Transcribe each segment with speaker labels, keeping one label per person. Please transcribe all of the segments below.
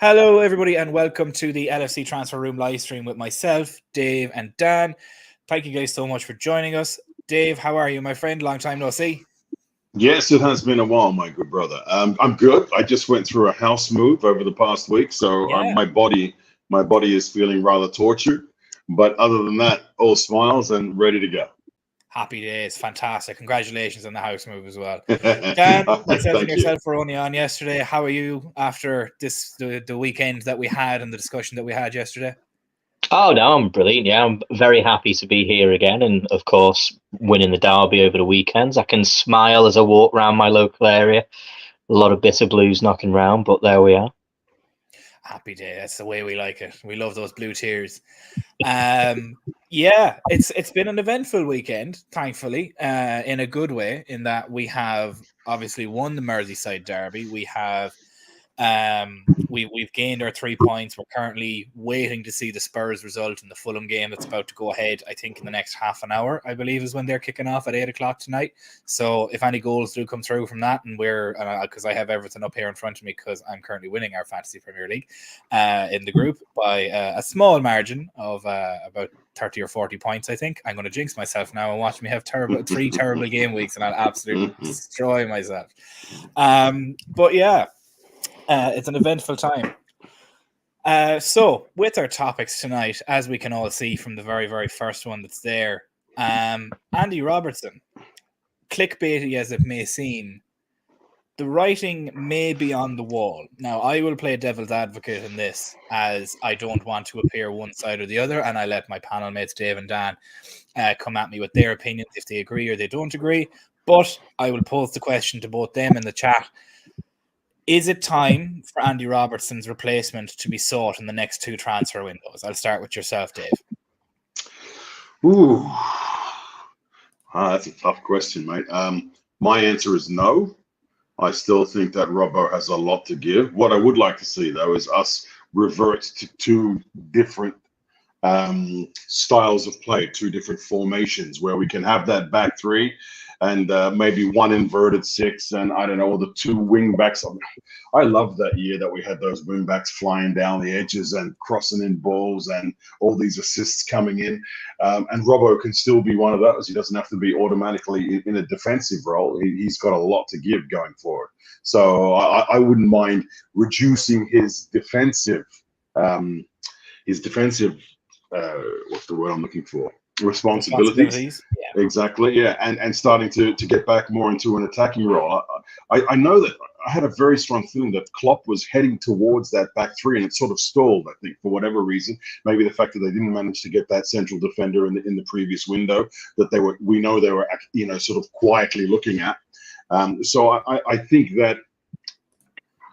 Speaker 1: Hello, everybody, and welcome to the LFC Transfer Room live stream with myself, Dave, and Dan. Thank you guys so much for joining us. Dave, how are you, my friend? Long time no see.
Speaker 2: Yes, it has been a while, my good brother. I'm good. I just went through a house move over the past week, so
Speaker 1: Yeah,
Speaker 2: my body is feeling rather tortured. But other than that, all smiles and ready to go.
Speaker 1: happy days. Fantastic. Congratulations on the house move as well. Dan, myself and
Speaker 2: Thank you.
Speaker 1: yourself were only on yesterday. How are you after the weekend that we had and the discussion that we had yesterday?
Speaker 3: Oh no, I'm brilliant. Yeah, I'm very happy to be here again, and of course, winning the derby over the weekends. I can smile as I walk around my local area. A lot of bitter blues knocking round, but there we are.
Speaker 1: Happy day. That's the way we like it. We love those blue tears. Yeah, it's been an eventful weekend, thankfully, in a good way, in that we have obviously won the Merseyside derby. We've gained our 3 points. We're currently waiting to see the Spurs result in the Fulham game that's about to go ahead. I think in the next half an hour, I believe, is when they're kicking off at 8 o'clock tonight. So if any goals do come through from that, and because I have everything up here in front of me because I'm currently winning our fantasy Premier League in the group by a small margin of about 30 or 40 points, I think. I'm going to jinx myself now and watch me have three terrible game weeks, and I'll absolutely destroy myself. But yeah. It's an eventful time. So, with our topics tonight, as we can all see from the very, very first one that's there, Andy Robertson, clickbaity as it may seem, the writing may be on the wall. Now, I will play devil's advocate in this, as I don't want to appear one side or the other, and I let my panel mates Dave and Dan come at me with their opinions if they agree or they don't agree. But I will pose the question to both them in the chat. Is it time for Andy Robertson's replacement to be sought in the next two transfer windows? I'll start with yourself, Dave.
Speaker 2: Ooh, that's a tough question, mate. My answer is no. I still think that Robbo has a lot to give. What I would like to see, though, is us revert to two different styles of play, two different formations where we can have that back three and maybe one inverted six, and I don't know, the two wing backs. I love that year that we had those wing backs flying down the edges and crossing in balls and all these assists coming in. And Robbo can still be one of those. He doesn't have to be automatically in a defensive role. He's got a lot to give going forward. So I wouldn't mind reducing his defensive what's the word I'm looking for? Responsibilities.
Speaker 1: Yeah.
Speaker 2: Exactly. Yeah. And starting to get back more into an attacking role. I know that I had a very strong feeling that Klopp was heading towards that back three, and it sort of stalled, I think, for whatever reason. Maybe the fact that they didn't manage to get that central defender in the previous window that they were sort of quietly looking at. So I think that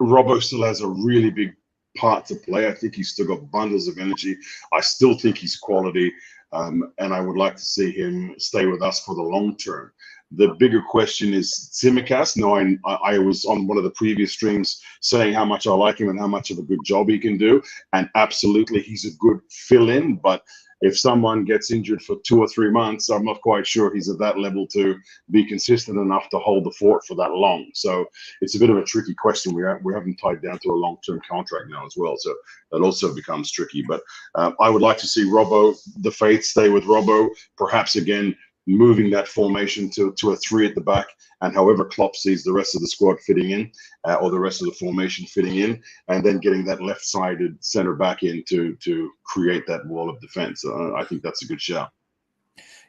Speaker 2: Robbo still has a really big part to play. I think he's still got bundles of energy. I still think he's quality, and I would like to see him stay with us for the long term. The bigger question is Tsimikas. No, I was on one of the previous streams saying how much I like him and how much of a good job he can do, and absolutely he's a good fill-in, but if someone gets injured for 2 or 3 months, I'm not quite sure he's at that level to be consistent enough to hold the fort for that long. So it's a bit of a tricky question. We haven't tied down to a long-term contract now as well, so that also becomes tricky. But I would like to see Robbo, the faith, stay with Robbo, perhaps again moving that formation to a three at the back, and however Klopp sees the rest of the squad fitting in, or the rest of the formation fitting in, and then getting that left-sided centre back in to create that wall of defence. I think that's a good shout.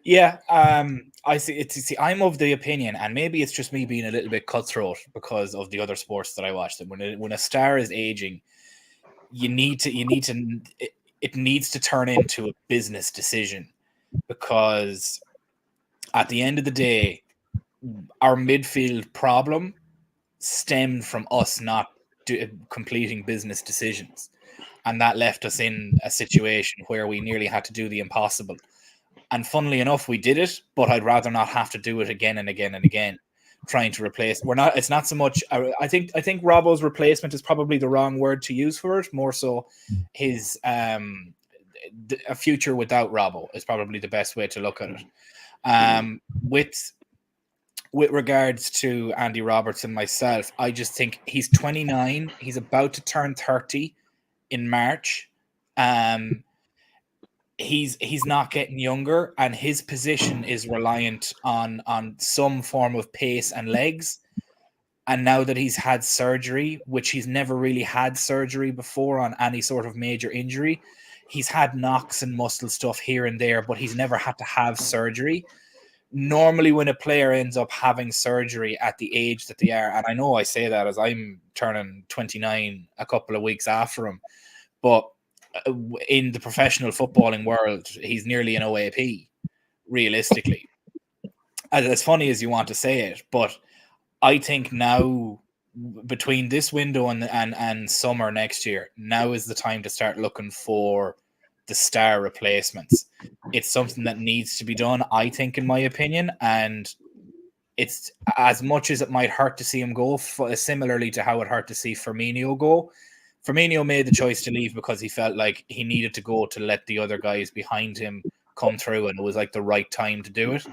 Speaker 1: Yeah, I see. I'm of the opinion, and maybe it's just me being a little bit cutthroat because of the other sports that I watch. That when a star is aging, it needs to turn into a business decision, because at the end of the day, our midfield problem stemmed from us not completing business decisions, and that left us in a situation where we nearly had to do the impossible. And funnily enough, we did it, but I'd rather not have to do it again and again and again, trying to replace. It's not so much. I think Robbo's replacement is probably the wrong word to use for it. More so, his a future without Robbo is probably the best way to look at it. With regards to Andy Robertson, myself, I just think he's 29. He's about to turn 30. in March. He's not getting younger, and his position is reliant on some form of pace and legs. And now that he's had surgery, which he's never really had surgery before on any sort of major injury, he's had knocks and muscle stuff here and there, but he's never had to have surgery. Normally when a player ends up having surgery at the age that they are, and I know I say that as I'm turning 29 a couple of weeks after him, but in the professional footballing world, he's nearly an OAP, realistically. As funny as you want to say it, but I think now, between this window and summer next year, now is the time to start looking for the star replacements. It's something that needs to be done, I think, in my opinion, and it's as much as it might hurt to see him go, similarly to how it hurt to see Firmino go. Firmino made the choice to leave because he felt like he needed to go to let the other guys behind him come through, and it was like the right time to do it.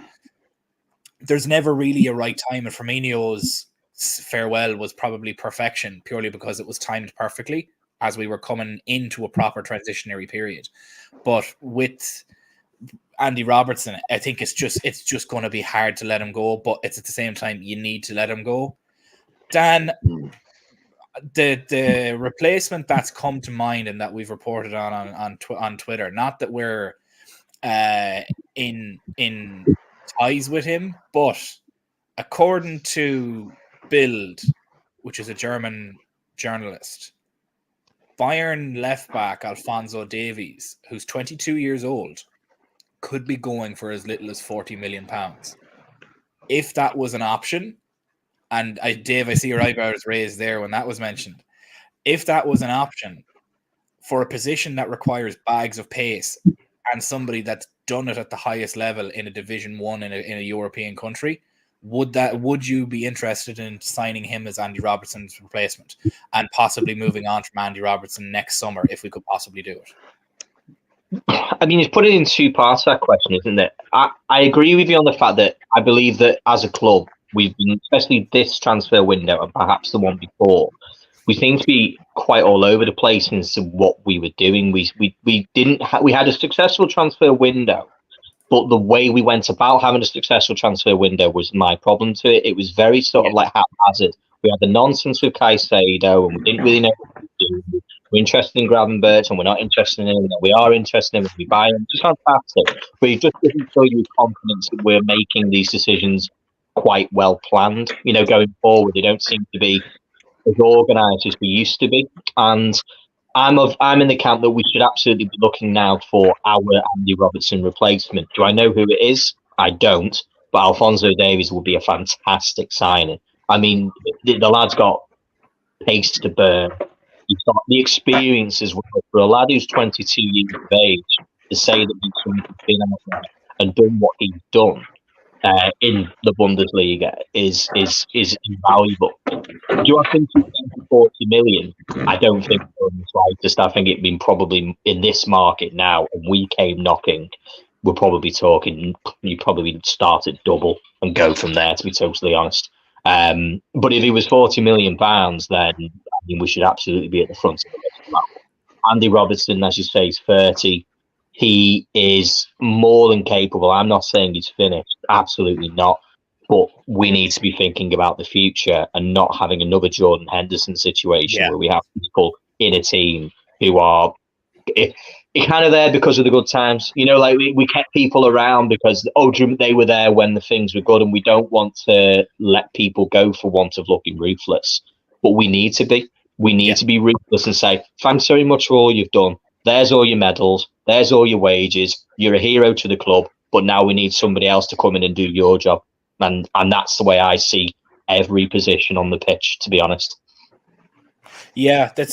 Speaker 1: There's never really a right time, and Firmino's farewell was probably perfection, purely because it was timed perfectly as we were coming into a proper transitionary period. But with Andy Robertson, I think it's just going to be hard to let him go, but it's at the same time you need to let him go. Dan, the replacement that's come to mind and that we've reported on Twitter, not that we're in ties with him, but according to Bild, which is a German journalist, Bayern left back Alphonso Davies, who's 22 years old, could be going for as little as £40 million. If that was an option, and Dave, I see your eyebrows raised there when that was mentioned. If that was an option for a position that requires bags of pace and somebody that's done it at the highest level in a Division 1 in a European country, would you be interested in signing him as Andy Robertson's replacement and possibly moving on from Andy Robertson next summer if we could possibly do it?
Speaker 3: I mean, it's put it in two parts, that question, isn't it? I agree with you on the fact that I believe that as a club, we've been, especially this transfer window and perhaps the one before, we seem to be quite all over the place in what we were doing. We had a successful transfer window, but the way we went about having a successful transfer window was my problem to it. It was very sort of like haphazard. We had the nonsense with Caicedo, and we didn't really know what to do. We're interested in Gravenberch, and we're not interested in him. We are interested in him. We buy him. It's fantastic. But it just doesn't fill you with confidence that we're making these decisions quite well planned. You know, going forward, they don't seem to be as organised as we used to be. And I'm in the camp that we should absolutely be looking now for our Andy Robertson replacement. Do I know who it is? I don't. But Alphonso Davies would be a fantastic signing. I mean, the lad's got pace to burn. He's got the experience as well. For a lad who's 22 years of age, to say that he's been out there and done what he's done in the Bundesliga is invaluable. Do I think he's 40 million? I don't think so in the slightest. I think it'd been probably in this market now, and we came knocking, we're probably talking, you probably start at double and go from there, to be totally honest. But if he was £40 million, then I mean, we should absolutely be at the front of the list. Andy Robertson, as you say, is 30. He is more than capable. I'm not saying he's finished. Absolutely not. But we need to be thinking about the future and not having another Jordan Henderson situation where we have people in a team who are kind of there because of the good times. You know, like we kept people around because, they were there when the things were good, and we don't want to let people go for want of looking ruthless. But we need to be. We need to be ruthless and say, thanks very much for all you've done. There's all your medals. There's all your wages. You're a hero to the club. But now we need somebody else to come in and do your job. And that's the way I see every position on the pitch, to be honest.
Speaker 1: Yeah, it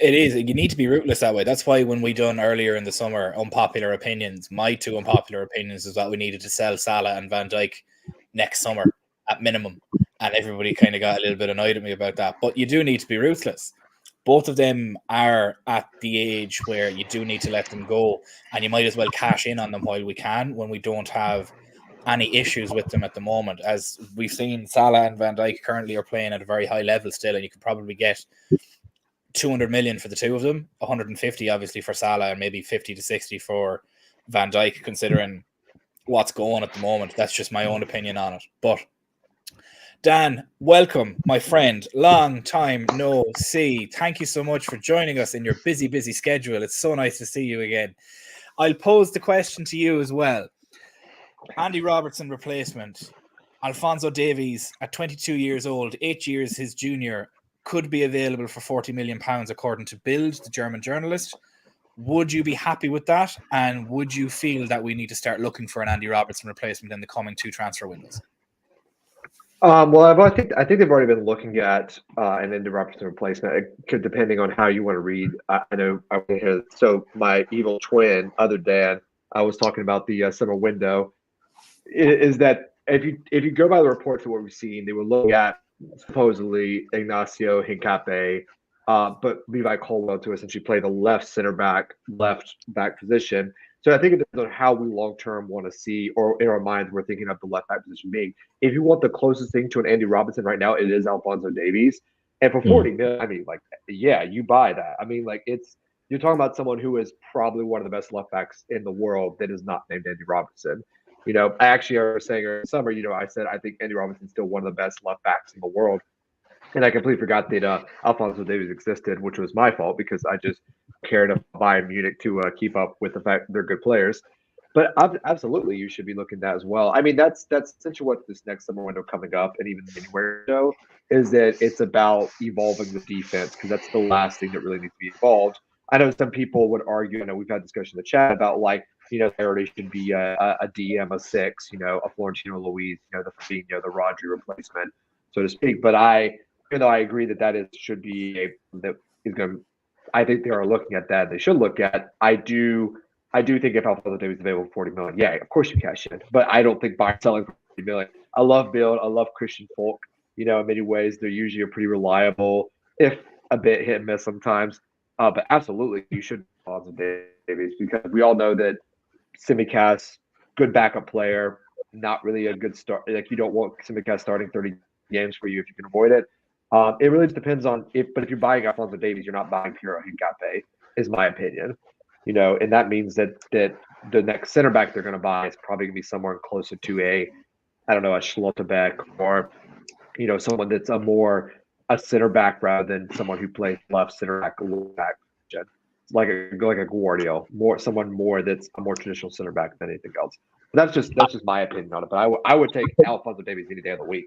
Speaker 1: is. You need to be ruthless that way. That's why when we done earlier in the summer unpopular opinions, my two unpopular opinions is that we needed to sell Salah and Van Dijk next summer at minimum. And everybody kind of got a little bit annoyed at me about that. But you do need to be ruthless. Both of them are at the age where you do need to let them go, and you might as well cash in on them while we can, when we don't have any issues with them at the moment. As we've seen, Salah and Van Dijk currently are playing at a very high level still, and you could probably get 200 million for the two of them, 150 obviously for Salah, and maybe 50 to 60 for Van Dijk, considering what's going on at the moment. That's just my own opinion on it. But Dan, welcome, my friend. Long time no see. Thank you so much for joining us in your busy schedule. It's so nice to see you again. I'll pose the question to you as well. Andy Robertson replacement, Alphonso Davies at 22 years old, 8 years his junior, could be available for £40 million according to Bild, the German journalist. Would you be happy with that? And would you feel that we need to start looking for an Andy Robertson replacement in the coming 2 transfer windows?
Speaker 4: Well, I think they've already been looking at an Andy Robertson replacement. It could, depending on how you want to read. I know I want to hear. So my evil twin, other Dan, I was talking about the summer window. Is that if you go by the reports of what we've seen, they were looking at supposedly Ignacio Hincapié, but Levi Colwell to essentially play the left back position. So I think it depends on how we long-term want to see, or in our minds, we're thinking of the left back position being. If you want the closest thing to an Andy Robertson right now, it is Alphonso Davies. And for 40 million, I mean, like, yeah, you buy that. I mean, like, you're talking about someone who is probably one of the best left backs in the world that is not named Andy Robertson. You know, I was saying earlier in the summer, you know, I said I think Andy Robertson's still one of the best left backs in the world. And I completely forgot that Alphonso Davies existed, which was my fault because I just cared about Bayern Munich to keep up with the fact they're good players. But absolutely, you should be looking at that as well. I mean, that's essentially what this next summer window coming up, and even the window, is that it's about evolving the defense, because that's the last thing that really needs to be evolved. I know some people would argue, I know we've had discussion in the chat about, like, you know, there already should be a DM, a 6, you know, a Florentino Luis, you know, the Fabinho, the Rodri replacement, so to speak. But even though I agree that should be that is going to, I think they are looking at that. They should look at. I do think if Alphonso Davies is available for 40 million, yeah, of course you cash in. But I don't think Bayern selling for 40 million. I love Bild. I love Christian Folk. You know, in many ways, they're usually pretty reliable, if a bit hit and miss sometimes. But absolutely, you should Alphonso Davies, because we all know that Tsimikas, good backup player, not really a good start. Like, you don't want Tsimikas starting 30 games for you if you can avoid it. It really depends on but if you're buying Alphonso Davies, you're not buying Piero Hincapié, is my opinion. You know, and that means that the next center back they're going to buy is probably going to be somewhere closer to a Schlotterbeck, or, you know, someone that's a center back rather than someone who plays left center back, like a Guardiola, someone that's a more traditional center back than anything else. But that's just my opinion on it. But I would take Alphonso Davies any day of the week.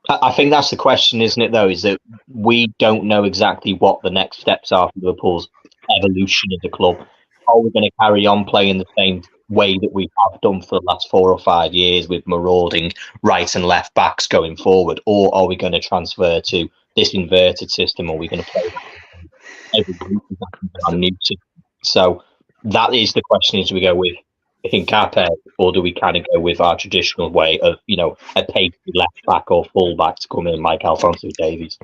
Speaker 3: I think that's the question, isn't it, though, is that we don't know exactly what the next steps are for Liverpool's evolution of the club. Are we going to carry on playing the same way that we have done for the last 4 or 5 years with marauding right and left backs going forward? Or are we going to transfer to this inverted system? Or are we going to play every new system? So that is the question as we go with Hincapié, or do we kind of go with our traditional way of, you know, a paid left back or full back to come in like Alphonso Davies?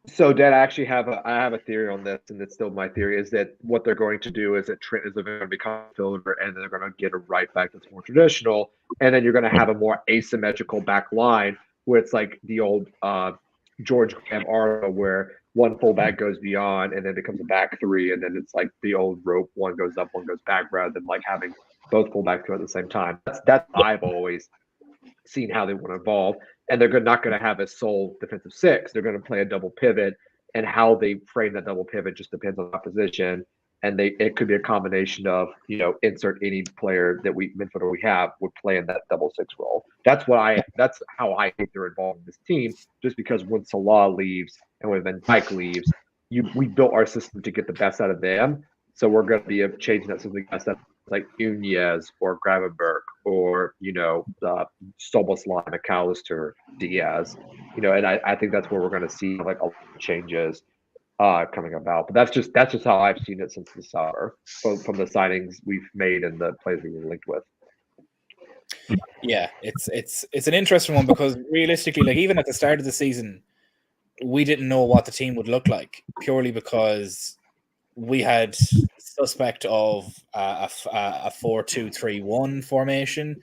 Speaker 4: So, Dan, I have a theory on this, and it's still my theory, is that what they're going to do is that Trent is going to become a fielder, and then they're going to get a right back that's more traditional, and then you're going to have a more asymmetrical back line where it's like the old George Graham Arnold, where one fullback goes beyond and then becomes a back three, and then it's like the old rope, one goes up, one goes back, rather than like having both fullbacks go at the same time. That's I've always seen how they want to evolve. And they're not going to have a sole defensive 6. They're going to play a double pivot, and how they frame that double pivot just depends on the position. And it could be a combination of, you know, insert any player that midfielder we have would play in that double 6 role. That's how I think they're involved in this team. Just because when Salah leaves and when Van Dijk leaves, we built our system to get the best out of them. So we're going to be changing that system to get the best out of like Nunez or Gravenberch or, you know, Soboslai, McAllister, Diaz, you know, and I think that's where we're going to see like a lot of changes coming about. But that's just how I've seen it since the summer from the signings we've made and the players we were linked with.
Speaker 1: Yeah, it's an interesting one, because realistically, like, even at the start of the season, we didn't know what the team would look like, purely because we had suspect of a 4-2-3-1 formation.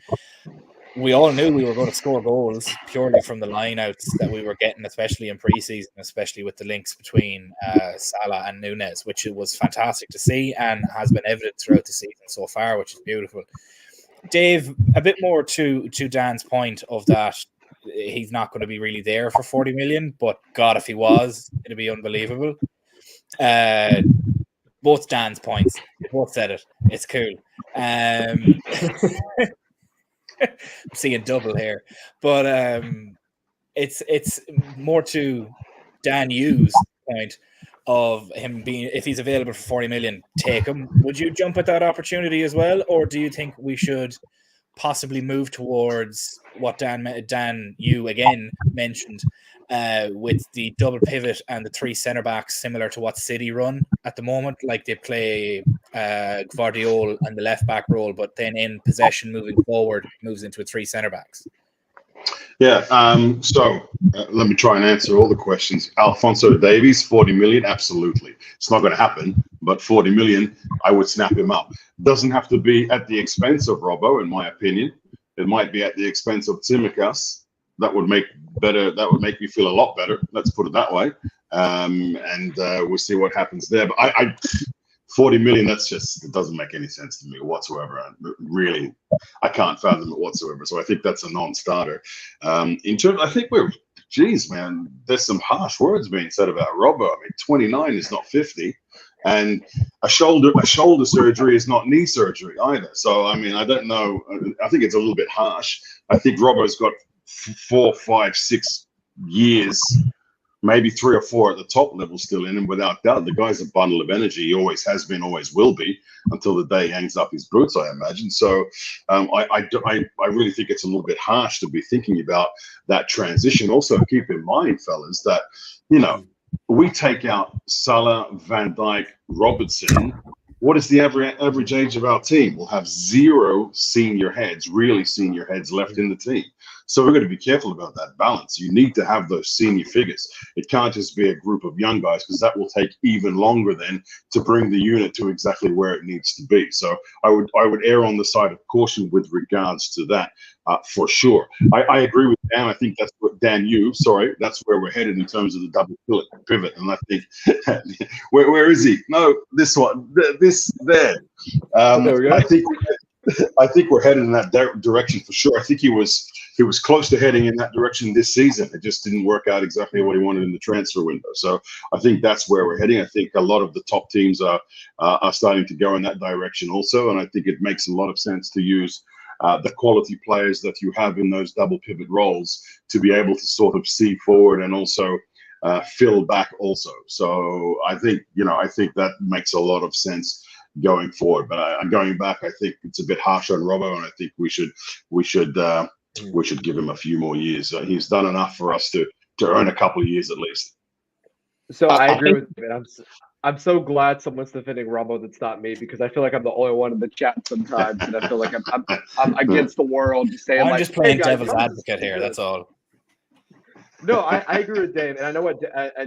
Speaker 1: we all knew we were going to score goals purely from the lineouts that we were getting, especially in pre-season, especially with the links between Salah and Núñez, which it was fantastic to see and has been evident throughout the season so far, which is beautiful. Dave, a bit more to Dan's point of that he's not going to be really there for 40 million, but God, if he was, it'd be unbelievable. Both Dan's points, both said it. It's cool. I'm seeing double here, but it's more to Dan Yu's point of him being, if he's available for 40 million, take him. Would you jump at that opportunity as well, or do you think we should possibly move towards what Dan Yu again mentioned with the double pivot and the three centre backs, similar to what City run at the moment? Like they play Guardiola and the left back role, but then in possession moving forward moves into a three centre backs.
Speaker 2: Yeah, so let me try and answer all the questions. Alphonso Davies, 40 million, absolutely. It's not going to happen, but 40 million, I would snap him up. Doesn't have to be at the expense of Robbo, in my opinion. It might be at the expense of Tsimikas. That would make me feel a lot better. Let's put it that way. And we'll see what happens there. But I 40 million, that's just, it doesn't make any sense to me whatsoever. Really, I can't fathom it whatsoever. So I think that's a non-starter. In terms, I think geez, man, there's some harsh words being said about Robbo. I mean, 29 is not 50. And a shoulder surgery is not knee surgery either. So, I mean, I don't know. I think it's a little bit harsh. I think Robbo's got 4, 5, 6 years, maybe 3 or 4 at the top level still in him, without doubt. The guy's a bundle of energy. He always has been, always will be, until the day he hangs up his boots, I imagine. So I really think it's a little bit harsh to be thinking about that transition. Also, keep in mind, fellas, that, you know, we take out Salah, Van Dijk, Robertson. What is the average age of our team? We'll have 0 senior heads, really senior heads left in the team. So we're going to be careful about that balance. You need to have those senior figures. It can't just be a group of young guys, because that will take even longer then to bring the unit to exactly where it needs to be. So I would err on the side of caution with regards to that, for sure. I agree with Dan. I think that's what that's where we're headed in terms of the double pivot. And I think where is he? No, this one, this there. There we go. I think we're headed in that direction for sure. I think he was close to heading in that direction this season. It just didn't work out exactly what he wanted in the transfer window. So I think that's where we're heading. I think a lot of the top teams are starting to go in that direction also, and I think it makes a lot of sense to use the quality players that you have in those double pivot roles to be able to sort of see forward and also fill back also. So I think that makes a lot of sense going forward. But I'm going back. I think it's a bit harsh on Robbo, and I think we should give him a few more years. He's done enough for us to earn a couple of years at least.
Speaker 4: So I agree with you. I'm so glad someone's defending Robbo that's not me, because I feel like I'm the only one in the chat sometimes, and I feel like I'm against the world, just saying.
Speaker 1: I'm just playing devil's advocate here. That's all.
Speaker 4: No, I agree with Dave, and I know what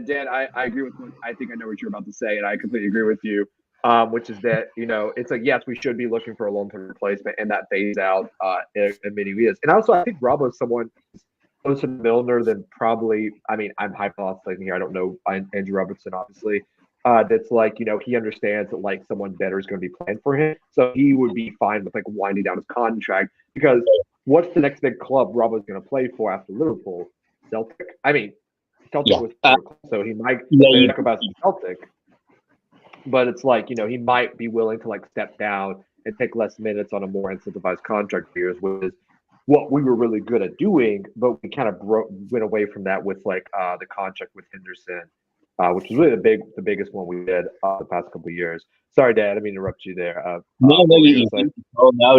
Speaker 4: Dan. I agree with what I think I know what you're about to say, and I completely agree with you. Which is that, it's like, yes, we should be looking for a long-term replacement, and that fades out in many years. And also, I think Robbo is someone closer to Milner than probably. I mean, I'm hypothesizing here. I don't know Andy Robertson, obviously. That's like, he understands that like someone better is going to be planned for him, so he would be fine with like winding down his contract, because what's the next big club Robbo's going to play for after Liverpool? Celtic. I mean, Celtic was so he might talk about Celtic. But it's like, he might be willing to like step down and take less minutes on a more incentivized contract years, which is what we were really good at doing. But we kind of went away from that with like the contract with Henderson, which was really the biggest one we did the past couple of years. Sorry, Dad, I didn't mean to interrupt you there.
Speaker 3: No,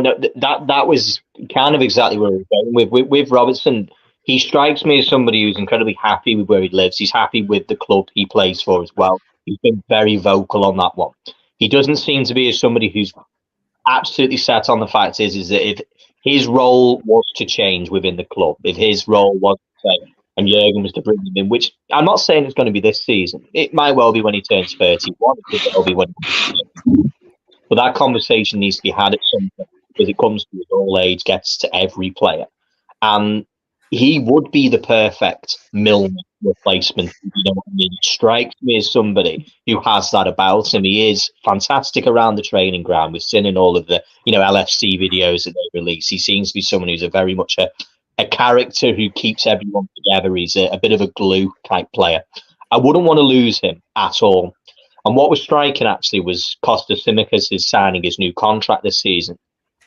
Speaker 3: that was kind of exactly where we're going with Robertson. He strikes me as somebody who's incredibly happy with where he lives. He's happy with the club he plays for as well. He's been very vocal on that one. He doesn't seem to be somebody who's absolutely set on the fact is that if his role was to change within the club, if his role was to say, and Jurgen was to bring him in, which I'm not saying it's going to be this season. It might well be when he turns 31. It could well be when but that conversation needs to be had at some point, because it comes to his old age, gets to every player. And he would be the perfect Milner replacement. You know what I mean? He strikes me as somebody who has that about him. He is fantastic around the training ground. We've seen in all of the, LFC videos that they release. He seems to be someone who's very much a character who keeps everyone together. He's a bit of a glue type player. I wouldn't want to lose him at all. And what was striking actually was Kostas Tsimikas is signing his new contract this season.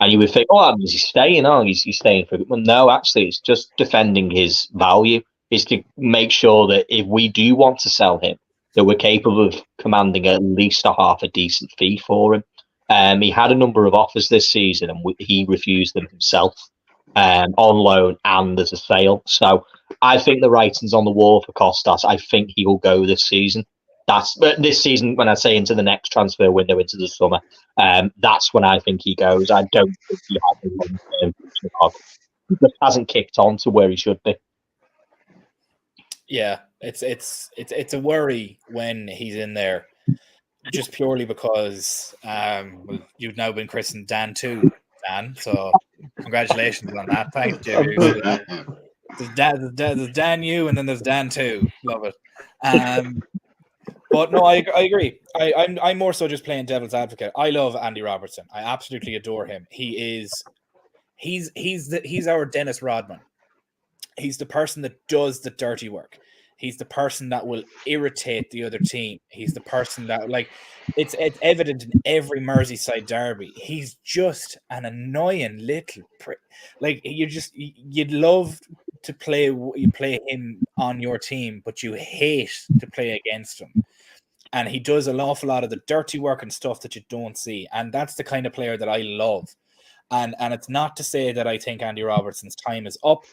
Speaker 3: And you would think, oh, that means he's staying on. He's staying for. Well, no, actually, it's just defending his value. Is to make sure that if we do want to sell him, that we're capable of commanding at least a decent fee for him. He had a number of offers this season, and he refused them himself on loan and as a sale. So I think the writing's on the wall for Kostas. I think he will go this season. That's this season, when I say into the next transfer window, into the summer, that's when I think he goes. I don't think he has a long-term future. He just hasn't kicked on to where he should be.
Speaker 1: Yeah, it's a worry when he's in there, just purely because you've now been christened Dan too, Dan. So congratulations on that. Thank you. There's Dan you, and then there's Dan too. Love it. But no, I agree. I'm more so just playing devil's advocate. I love Andy Robertson. I absolutely adore him. He's our Dennis Rodman. He's the person that does the dirty work. He's the person that will irritate the other team. He's the person that, like, it's evident in every Merseyside derby. He's just an annoying little prick. Like, you'd love to play him on your team, but you hate to play against him. And he does an awful lot of the dirty work and stuff that you don't see. And that's the kind of player that I love. And it's not to say that I think Andy Robertson's time is up,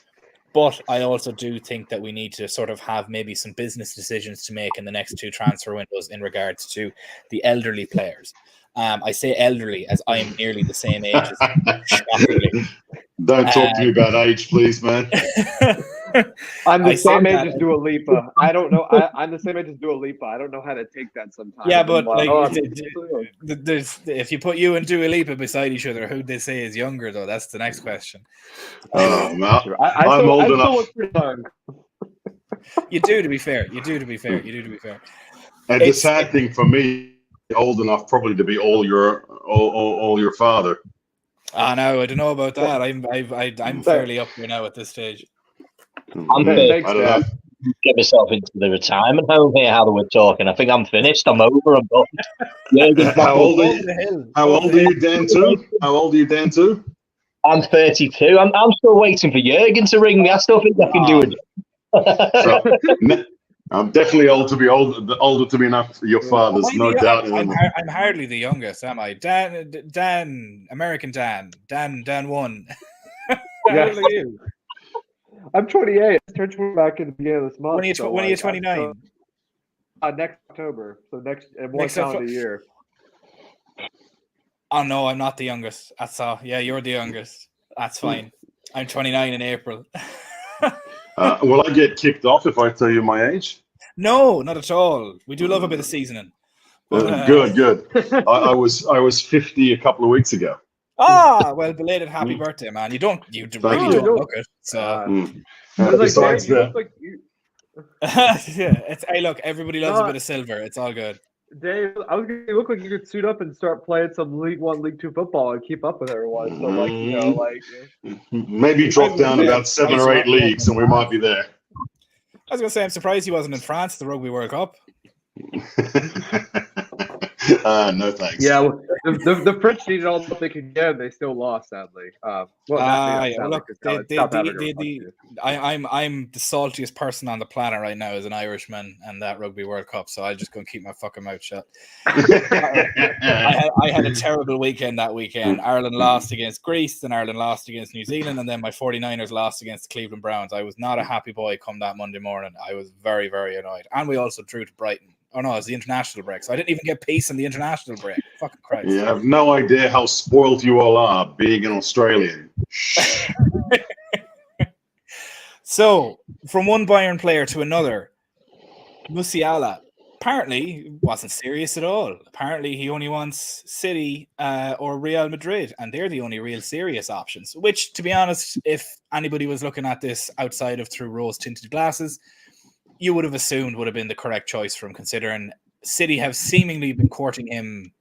Speaker 1: but I also do think that we need to sort of have maybe some business decisions to make in the next two transfer windows in regards to the elderly players. I say elderly as I am nearly the same age as shockingly.
Speaker 2: Don't talk to me about age, please, man.
Speaker 4: I'm the same age as Dua Lipa. I don't know. I'm the same age as Dua Lipa. I don't know how to take that sometimes.
Speaker 1: Yeah, but if you put you and Dua Lipa beside each other, who'd they say is younger, though? That's the next question.
Speaker 2: Oh, well,
Speaker 4: I'm
Speaker 2: old enough.
Speaker 1: You do, to be fair.
Speaker 2: And the sad thing for me, old enough probably to be all your father.
Speaker 1: No, I don't know about that. I'm fairly up here now at this stage.
Speaker 3: I'm finished. Get myself into the retirement home here. How we're talking, I think I'm finished. I'm over. I'm done.
Speaker 2: How old are you, Dan? Too? How old are you, Dan? Too?
Speaker 3: I'm 32. I'm still waiting for Jurgen to ring me. I still think I can do it.
Speaker 2: I'm definitely older to be enough for your fathers, no doubt.
Speaker 1: I'm hardly the youngest, am I? Dan, American Dan 1. How old are you?
Speaker 4: I'm 28. I turned 20 back in the beginning of this month.
Speaker 1: When are you 29?
Speaker 4: Next October. So next calendar year.
Speaker 1: Oh no, I'm not the youngest. That's all. Yeah, you're the youngest. That's fine. I'm 29 in April.
Speaker 2: Will I get kicked off if I tell you my age?
Speaker 1: No, not at all. We do love a bit of seasoning. But,
Speaker 2: good. I was 50 a couple of weeks ago.
Speaker 1: Well, belated happy birthday, man. You really don't look it. So
Speaker 2: besides that,
Speaker 1: yeah, hey, look, everybody loves a bit of silver. It's all good.
Speaker 4: Dave, I was gonna look like you could suit up and start playing some League 1, League 2 football and keep up with everyone. So
Speaker 2: maybe drop down about 7 or 8 leagues and we might be there.
Speaker 1: I was gonna say I'm surprised he wasn't in France, the Rugby World Cup.
Speaker 2: No thanks.
Speaker 4: Yeah, the French needed all that they could get. They still lost, sadly.
Speaker 1: I'm the saltiest person on the planet right now as an Irishman and that Rugby World Cup, so I'm just gonna keep my fucking mouth shut. I had a terrible weekend that weekend. Ireland lost against Greece, then Ireland lost against New Zealand, and then my 49ers lost against the Cleveland Browns. I was not a happy boy come that Monday morning. I was very, very annoyed. And we also drew to Brighton. Oh no, it was the international break. So I didn't even get peace in the international break. Fucking Christ.
Speaker 2: You have no idea how spoiled you all are being an Australian.
Speaker 1: So, from one Bayern player to another, Musiala apparently wasn't serious at all. Apparently he only wants City or Real Madrid, and they're the only real serious options. Which, to be honest, if anybody was looking at this outside of through rose-tinted glasses, you would have assumed would have been the correct choice for him, considering City have seemingly been courting him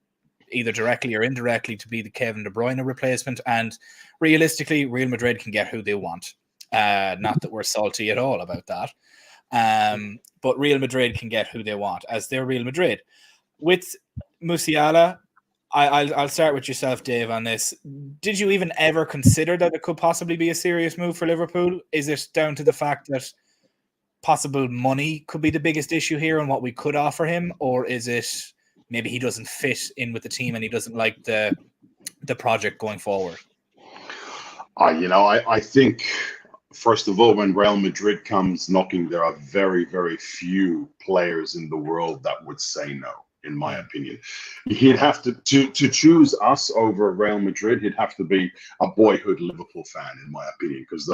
Speaker 1: either directly or indirectly to be the Kevin De Bruyne replacement, and realistically, Real Madrid can get who they want. Not that we're salty at all about that. But Real Madrid can get who they want, as they're Real Madrid. With Musiala, I'll start with yourself, Dave, on this. Did you even ever consider that it could possibly be a serious move for Liverpool? Is it down to the fact that possible money could be the biggest issue here and what we could offer him? Or is it maybe he doesn't fit in with the team and he doesn't like the project going forward?
Speaker 2: I think, first of all, when Real Madrid comes knocking, there are very, very few players in the world that would say no, in my opinion. He'd have to choose us over Real Madrid, he'd have to be a boyhood Liverpool fan, in my opinion, because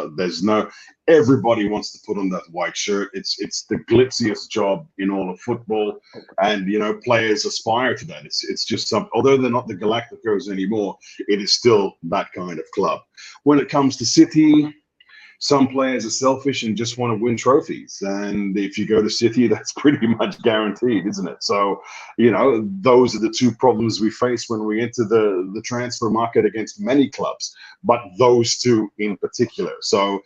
Speaker 2: everybody wants to put on that white shirt. It's the glitziest job in all of football, and players aspire to that. It's just something. Although they're not the Galacticos anymore, it is still that kind of club. When it comes to City, some players are selfish and just want to win trophies. And if you go to City, that's pretty much guaranteed, isn't it? So, those are the two problems we face when we enter the transfer market against many clubs, but those two in particular. So,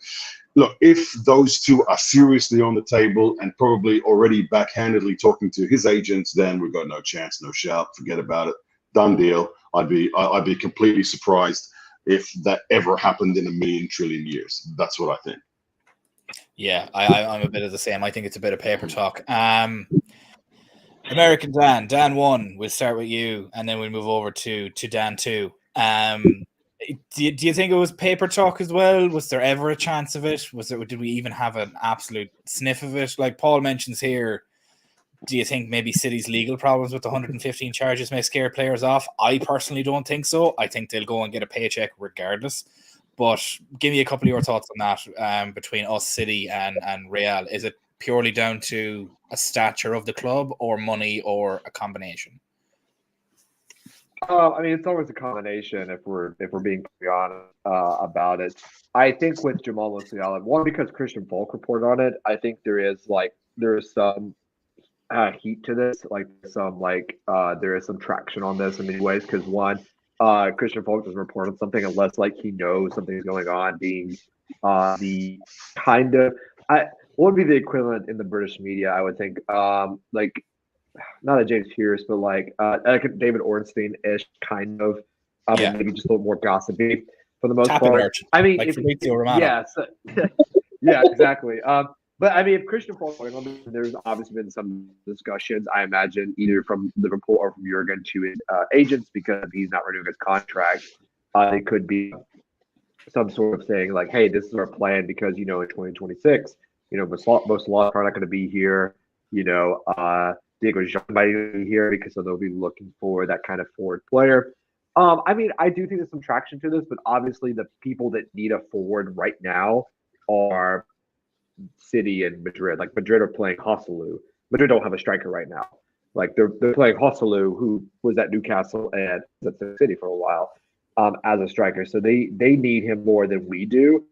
Speaker 2: look, if those two are seriously on the table and probably already backhandedly talking to his agents, then we've got no chance, no shout, forget about it, done deal. I'd be completely surprised if that ever happened in a million trillion years. That's what I think.
Speaker 1: Yeah, I'm a bit of the same. I think it's a bit of paper talk. American Dan 1, we'll start with you, and then we'll move over to Dan 2. Do you think it was paper talk as well? Was there ever a chance of it? Did we even have an absolute sniff of it? Like Paul mentions here, do you think maybe City's legal problems with the 115 charges may scare players off? I personally don't think so. I think they'll go and get a paycheck regardless. But give me a couple of your thoughts on that between us, City, and Real. Is it purely down to a stature of the club or money or a combination?
Speaker 4: It's always a combination if we're being pretty honest about it. I think with Jamal Musiala, one, because Christian Volk reported on it, I think there is some heat to this, there is some traction on this in many ways, because one, Christian Volk doesn't report on something unless he knows something's going on, being the kind of what would be the equivalent in the British media, I would think, not a James Pierce, but like David Ornstein-ish kind of, maybe just a little more gossipy for the most part. Yes, yeah, exactly. But if Christian Volk, there's obviously been some discussions, I imagine, either from Liverpool or from Jurgen to his agents, because he's not renewing his contract. It could be some sort of saying like, "Hey, this is our plan because in 2026, most Salah are not going to be here. Diego Jean might be here because they'll be looking for that kind of forward player." I do think there's some traction to this, but obviously the people that need a forward right now are City and Madrid. Like Madrid are playing Joselu. Madrid don't have a striker right now. Like they're playing Joselu, who was at Newcastle and at the City for a while, as a striker. So they need him more than we do.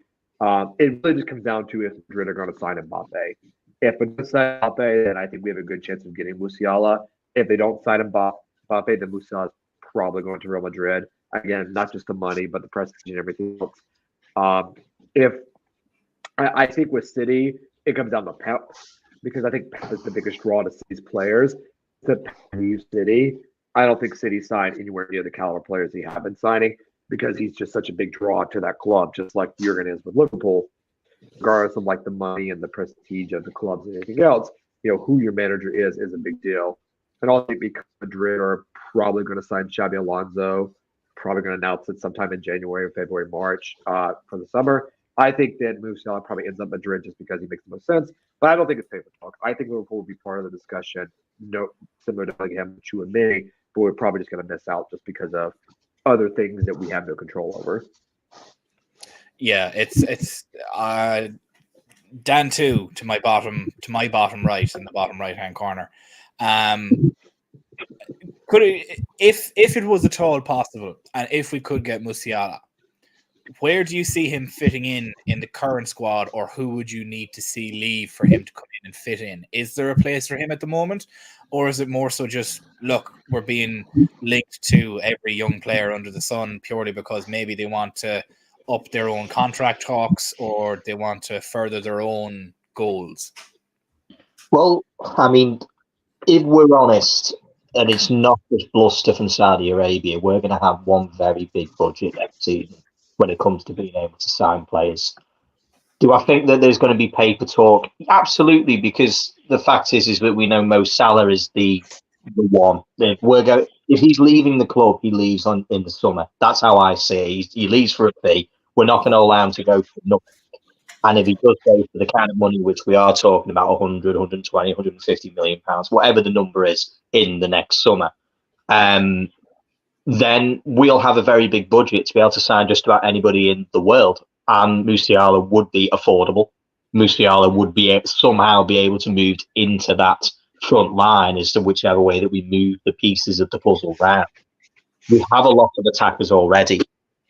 Speaker 4: It really just comes down to if Madrid are going to sign Mbappe. If Madrid sign Mbappe, then I think we have a good chance of getting Musiala. If they don't sign Mbappe, then Musiala is probably going to Real Madrid. Again, not just the money, but the prestige and everything else. I think with City, it comes down to Pep, because I think Pep is the biggest draw to City's players. To leave City, I don't think City signed anywhere near the caliber players he have been signing, because he's just such a big draw to that club, just like Jurgen is with Liverpool. Regardless of the money and the prestige of the clubs and anything else, who your manager is a big deal. And also because Madrid are probably going to sign Xabi Alonso, probably going to announce it sometime in January, February, March for the summer. I think that Musiala probably ends up Madrid just because he makes the most sense. But I don't think it's paper talk. I think Liverpool will be part of the discussion, similar to him, Chouameni, but we're probably just going to miss out just because of other things that we have no control over.
Speaker 1: Yeah, it's Dan 2 to my bottom right in the bottom right hand corner. If it was at all possible, and if we could get Musiala, where do you see him fitting in the current squad, or who would you need to see leave for him to come in and fit in? Is there a place for him at the moment, or is it more so just, look, we're being linked to every young player under the sun purely because maybe they want to up their own contract talks or they want to further their own goals?
Speaker 3: Well, I mean, if we're honest, and it's not just bluster from Saudi Arabia, we're going to have one very big budget next season when it comes to being able to sign players. Do I think that there's going to be paper talk? Absolutely, because the fact is that we know Mo Salah is the one. If he's leaving the club, he leaves in the summer. That's how I see it. He leaves for a fee. We're not going to allow him to go for nothing. And if he does go for the kind of money which we are talking about, 100, 120, 150 million pounds, whatever the number is in the next summer, then we'll have a very big budget to be able to sign just about anybody in the world. And Musiala would be affordable. Musiala would somehow be able to move into that front line as to whichever way that we move the pieces of the puzzle round. We have a lot of attackers already,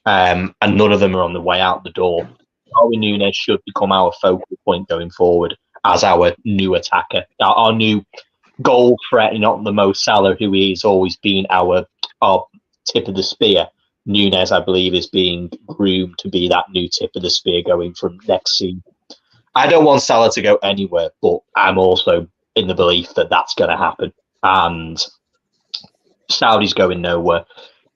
Speaker 3: and none of them are on the way out the door. Darwin Núñez should become our focal point going forward as our new attacker, our new goal threat, not the Mo Salah, who is always been our tip of the spear. Núñez, I believe, is being groomed to be that new tip of the spear going from next season. I don't want Salah to go anywhere, but I'm also in the belief that that's going to happen. And Saudi's going nowhere.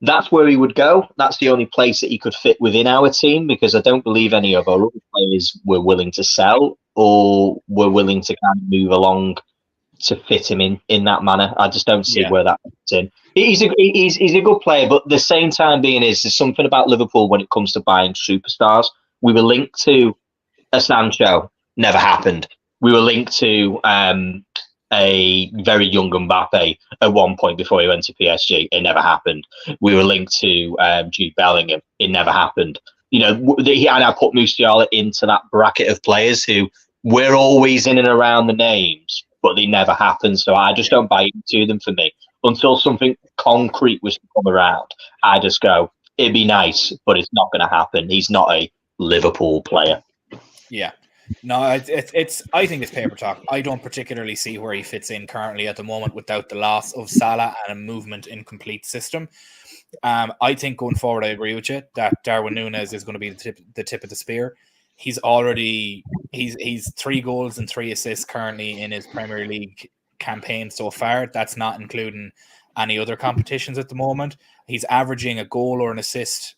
Speaker 3: That's where he would go. That's the only place that he could fit within our team, because I don't believe any of our other players were willing to sell or were willing to kind of move along to fit him in that manner. I just don't see where that fits in. He's a good player, but the same time being there's something about Liverpool when it comes to buying superstars. We were linked to a Sancho, never happened. We were linked to a very young Mbappe at one point before he went to PSG. It never happened. We were linked to Jude Bellingham. It never happened. And I put Musiala into that bracket of players who we're always in and around the names, but they never happen. So I just don't buy into them for me. Until something concrete was to come around, I just go, it'd be nice, but it's not going to happen. He's not a Liverpool player.
Speaker 1: Yeah. No, I think it's paper talk. I don't particularly see where he fits in currently at the moment without the loss of Salah and a movement in complete system. I think going forward, I agree with you that Darwin Núñez is going to be the tip of the spear. He's 3 goals and 3 assists currently in his Premier League campaign so far. That's not including any other competitions at the moment. He's averaging a goal or an assist.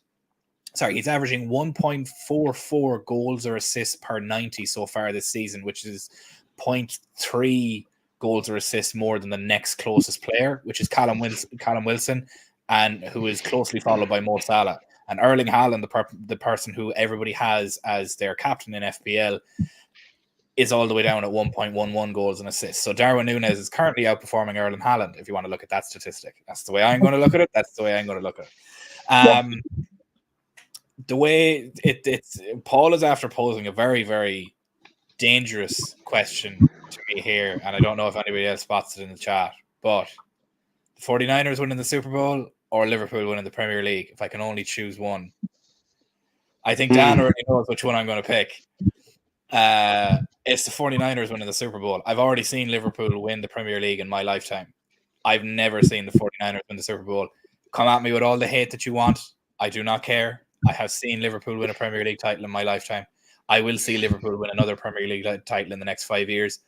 Speaker 1: He's averaging 1.44 goals or assists per 90 so far this season, which is 0.3 goals or assists more than the next closest player, which is Callum Wilson, and who is closely followed by Mo Salah. And Erling Haaland, the person who everybody has as their captain in FPL, is all the way down at 1.11 goals and assists. So Darwin Núñez is currently outperforming Erling Haaland, if you want to look at that statistic. That's the way I'm going to look at it. That's the way I'm going to look at it. The way it's Paul is after posing a very, very dangerous question to me here, and I don't know if anybody else spots it in the chat, but the 49ers winning the Super Bowl or Liverpool winning the Premier League, if I can only choose one. I think Dan already knows which one I'm going to pick. It's the 49ers winning the Super Bowl. I've already seen Liverpool win the Premier League in my lifetime. I've never seen the 49ers win the Super Bowl. Come at me with all the hate that you want. I do not care. I have seen Liverpool win a Premier League title in my lifetime. I will see Liverpool win another Premier League title in the next 5 years.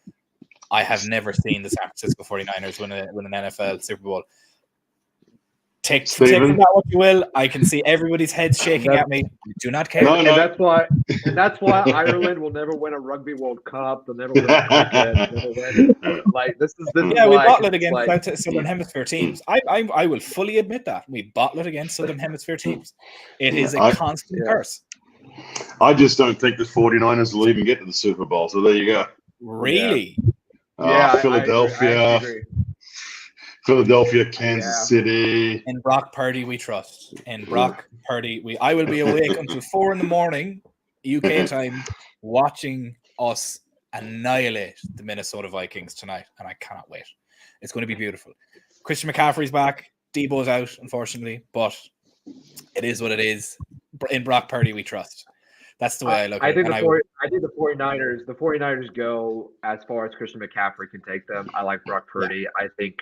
Speaker 1: I have never seen the San Francisco 49ers win an NFL Super Bowl. Take from that what you will. I can see everybody's heads shaking at me. I do not care.
Speaker 4: No. And that's why Ireland will never win a Rugby World Cup. They'll never win a cricket. This is
Speaker 1: we bottle it against Southern Hemisphere teams. I will fully admit that we bottle it against Southern Hemisphere teams. It is a constant curse.
Speaker 2: I just don't think the 49ers will even get to the Super Bowl. So there you go.
Speaker 1: Really?
Speaker 2: Philadelphia. Philadelphia, Kansas City.
Speaker 1: In Brock Purdy, we trust. In Brock Purdy, I will be awake until 4 a.m. UK time, watching us annihilate the Minnesota Vikings tonight, and I cannot wait. It's going to be beautiful. Christian McCaffrey's back. Debo's out, unfortunately, but it is what it is. In Brock Purdy, we trust. That's the way I look at it.
Speaker 4: I think the 49ers go as far as Christian McCaffrey can take them. I like Brock Purdy. Yeah. I think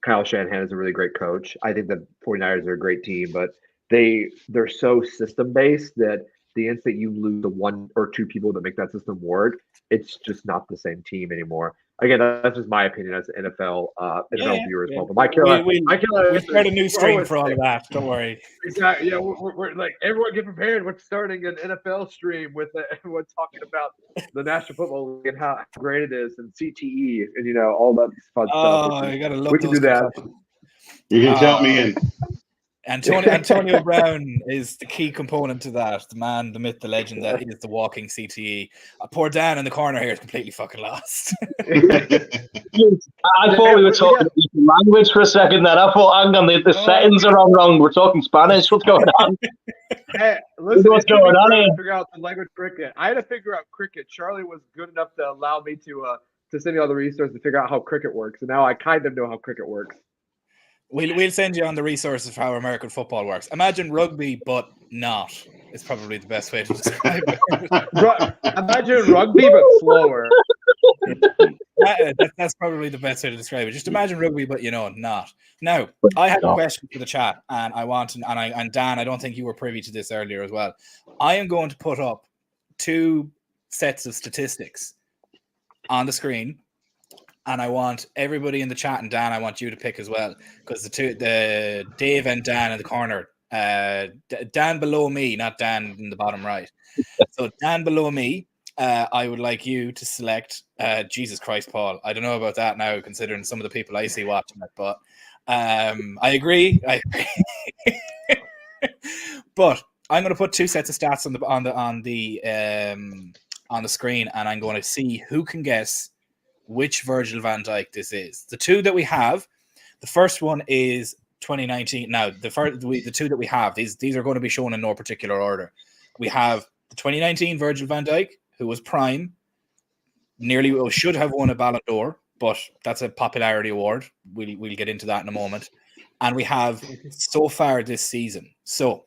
Speaker 4: Kyle Shanahan is a really great coach. I think the 49ers are a great team, but they're so system-based that the instant you lose the one or two people that make that system work, it's just not the same team anymore. Again, that's just my opinion as an NFL viewer as well. But Mike Killer,
Speaker 1: we start a new stream for all of that. Don't worry.
Speaker 4: Exactly. Yeah, we're like, everyone get prepared. We're starting an NFL stream with everyone talking about the National Football League and how great it is, and CTE, and all that fun stuff.
Speaker 1: Oh, you gotta love
Speaker 4: we can do that.
Speaker 2: You can count me in.
Speaker 1: Antonio Brown is the key component to that. The man, the myth, the legend that is the walking CTE. Poor Dan in the corner here is completely fucking lost.
Speaker 3: I thought we were talking language for a second then. I thought, hang on, the settings are all wrong. We're talking Spanish. What's going on?
Speaker 4: Hey, listen,
Speaker 3: what's going on here?
Speaker 4: Figure out the language cricket. I had to figure out cricket. Charlie was good enough to allow me to send me all the resources to figure out how cricket works. And now I kind of know how cricket works.
Speaker 1: We'll send you on the resources for how American football works. Imagine rugby, but not. It's probably the best way to describe it.
Speaker 4: Imagine rugby, but slower.
Speaker 1: That's probably the best way to describe it. Just imagine rugby, but not. Now, I have a question for the chat, and and Dan, I don't think you were privy to this earlier as well. I am going to put up 2 sets of statistics on the screen. And I want everybody in the chat, and Dan, I want you to pick as well, because the Dave and Dan in the corner, Dan below me, not Dan in the bottom right. So Dan below me, I would like you to select. Jesus Christ, Paul, I don't know about that now, considering some of the people I see watching it, but I agree. But I'm going to put 2 sets of stats on the screen, and I'm going to see who can guess which Virgil van Dijk this is. The 2 that we have, the first one is 2019. Now, the 2 that we have, these are going to be shown in no particular order. We have the 2019 Virgil van Dijk, who was prime, nearly should have won a Ballon d'Or, but that's a popularity award. We'll get into that in a moment. And we have so far this season. So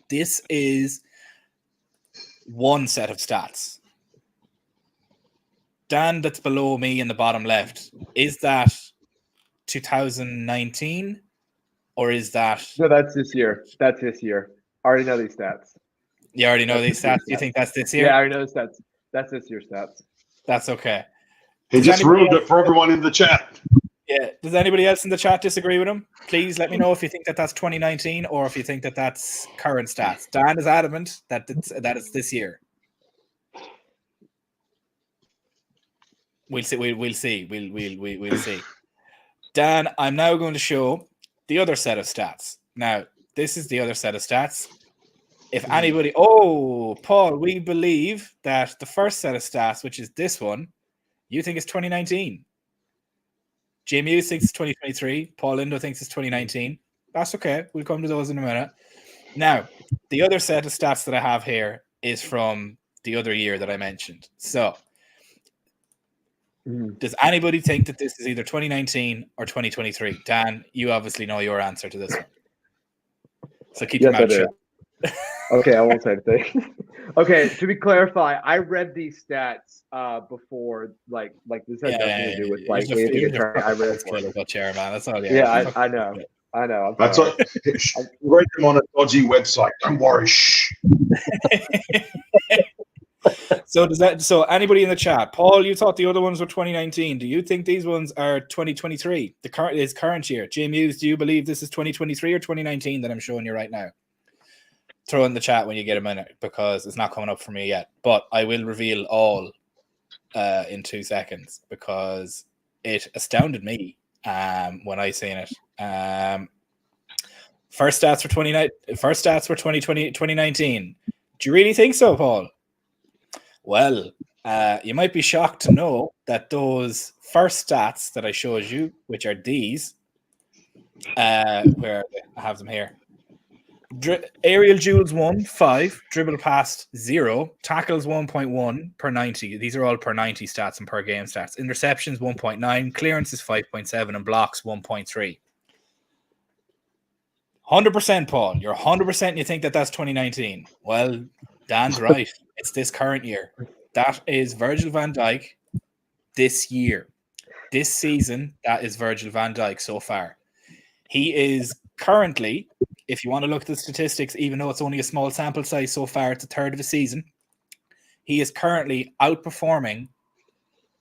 Speaker 1: this is one set of stats. Dan, that's below me in the bottom left, is that 2019 or is that...
Speaker 4: No, that's this year. That's this year. I already know these stats.
Speaker 1: You already know these stats? Do you think that's this year?
Speaker 4: Yeah, I already know the stats. That's this year's stats.
Speaker 1: That's okay.
Speaker 2: He just ruined it for everyone in the chat.
Speaker 1: Yeah. Does anybody else in the chat disagree with him? Please let me know if you think that that's 2019 or if you think that that's current stats. Dan is adamant that it's this year. We'll see. We'll see. We'll see. Dan, I'm now going to show the other set of stats. Now, this is the other set of stats. If anybody, Paul, we believe that the first set of stats, which is this one, you think it's 2019. Jamie Hughes thinks it's 2023. Paul Lindo thinks it's 2019. That's okay. We'll come to those in a minute. Now, the other set of stats that I have here is from the other year that I mentioned. So, does anybody think that this is either 2019 or 2023? Dan, you obviously know your answer to this one. So keep your mouth shut.
Speaker 4: Okay, I won't say anything. Okay, to be clarify, I read these stats before, like this has nothing to do with like anything. I read
Speaker 1: it. Chair, man. That's all.
Speaker 4: Yeah, I know.
Speaker 2: That's all. Read them on a dodgy website. Don't worry. Shh.
Speaker 1: So anybody in the chat, Paul, you thought the other ones were 2019. Do you think these ones are 2023? Is current year. Jay Muse, do you believe this is 2023 or 2019 that I'm showing you right now? Throw in the chat when you get a minute, because it's not coming up for me yet. But I will reveal all in 2 seconds, because it astounded me when I seen it. First stats for 2019. Do you really think so, Paul? Well, you might be shocked to know that those first stats that I showed you, which are these, where I have them here. Aerial duels 1, 5, dribble past 0, tackles 1.1 per 90. These are all per 90 stats and per game stats. Interceptions 1.9, clearances 5.7, and blocks 1.3. 100%, Paul. You're 100% you think that that's 2019. Well, Dan's right. It's this current year. That is Virgil van Dijk this year. This season, that is Virgil van Dijk so far. He is currently, if you want to look at the statistics, even though it's only a small sample size so far, it's a third of the season, he is currently outperforming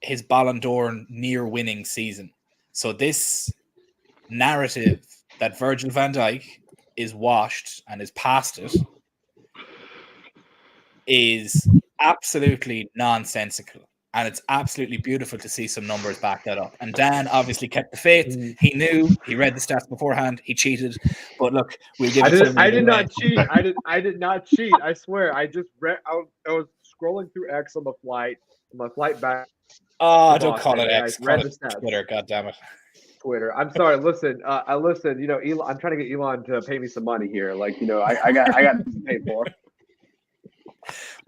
Speaker 1: his Ballon d'Or near winning season. So this narrative that Virgil van Dijk is washed and is past it is absolutely nonsensical. And it's absolutely beautiful to see some numbers back that up. And Dan obviously kept the faith. He knew. He read the stats beforehand. He cheated. But look, we'll give it to him.
Speaker 4: I did not cheat. I did not cheat. I swear. I just read. I was scrolling through X on my flight back.
Speaker 1: Oh, don't call it X. Call it Twitter. God damn it.
Speaker 4: Twitter. I'm sorry. Listen. I listen. You know, Elon, I'm trying to get Elon to pay me some money here. Like, you know, I got to pay for.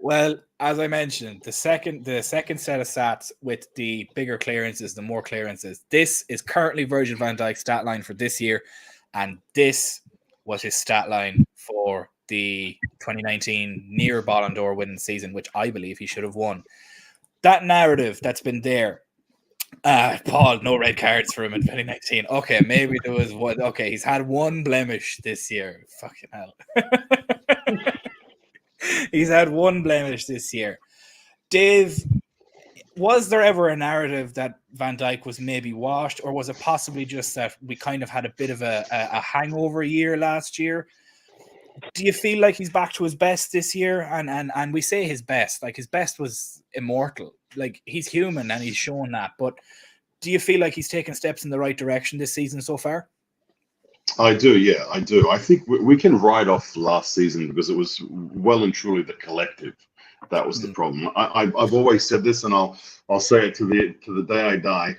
Speaker 1: Well, as I mentioned, the second set of stats with the bigger clearances, the more clearances. This is currently Virgil van Dijk's stat line for this year, and this was his stat line for the 2019 near Ballon d'Or winning season, which I believe he should have won. That narrative that's been there. Paul, no red cards for him in 2019. Okay, maybe there was one. Okay, he's had one blemish this year. Fucking hell. He's had one blemish this year. Dave, was there ever a narrative that Van Dijk was maybe washed, or was it possibly just that we kind of had a bit of a hangover year last year? Do you feel like he's back to his best this year? And we say his best, like his best was immortal. Like he's human and he's shown that. But do you feel like he's taken steps in the right direction this season so far?
Speaker 2: I do, yeah, I do. I think we can write off last season because it was well and truly the collective that was the problem. I've always said this, and I'll say it to the day I die.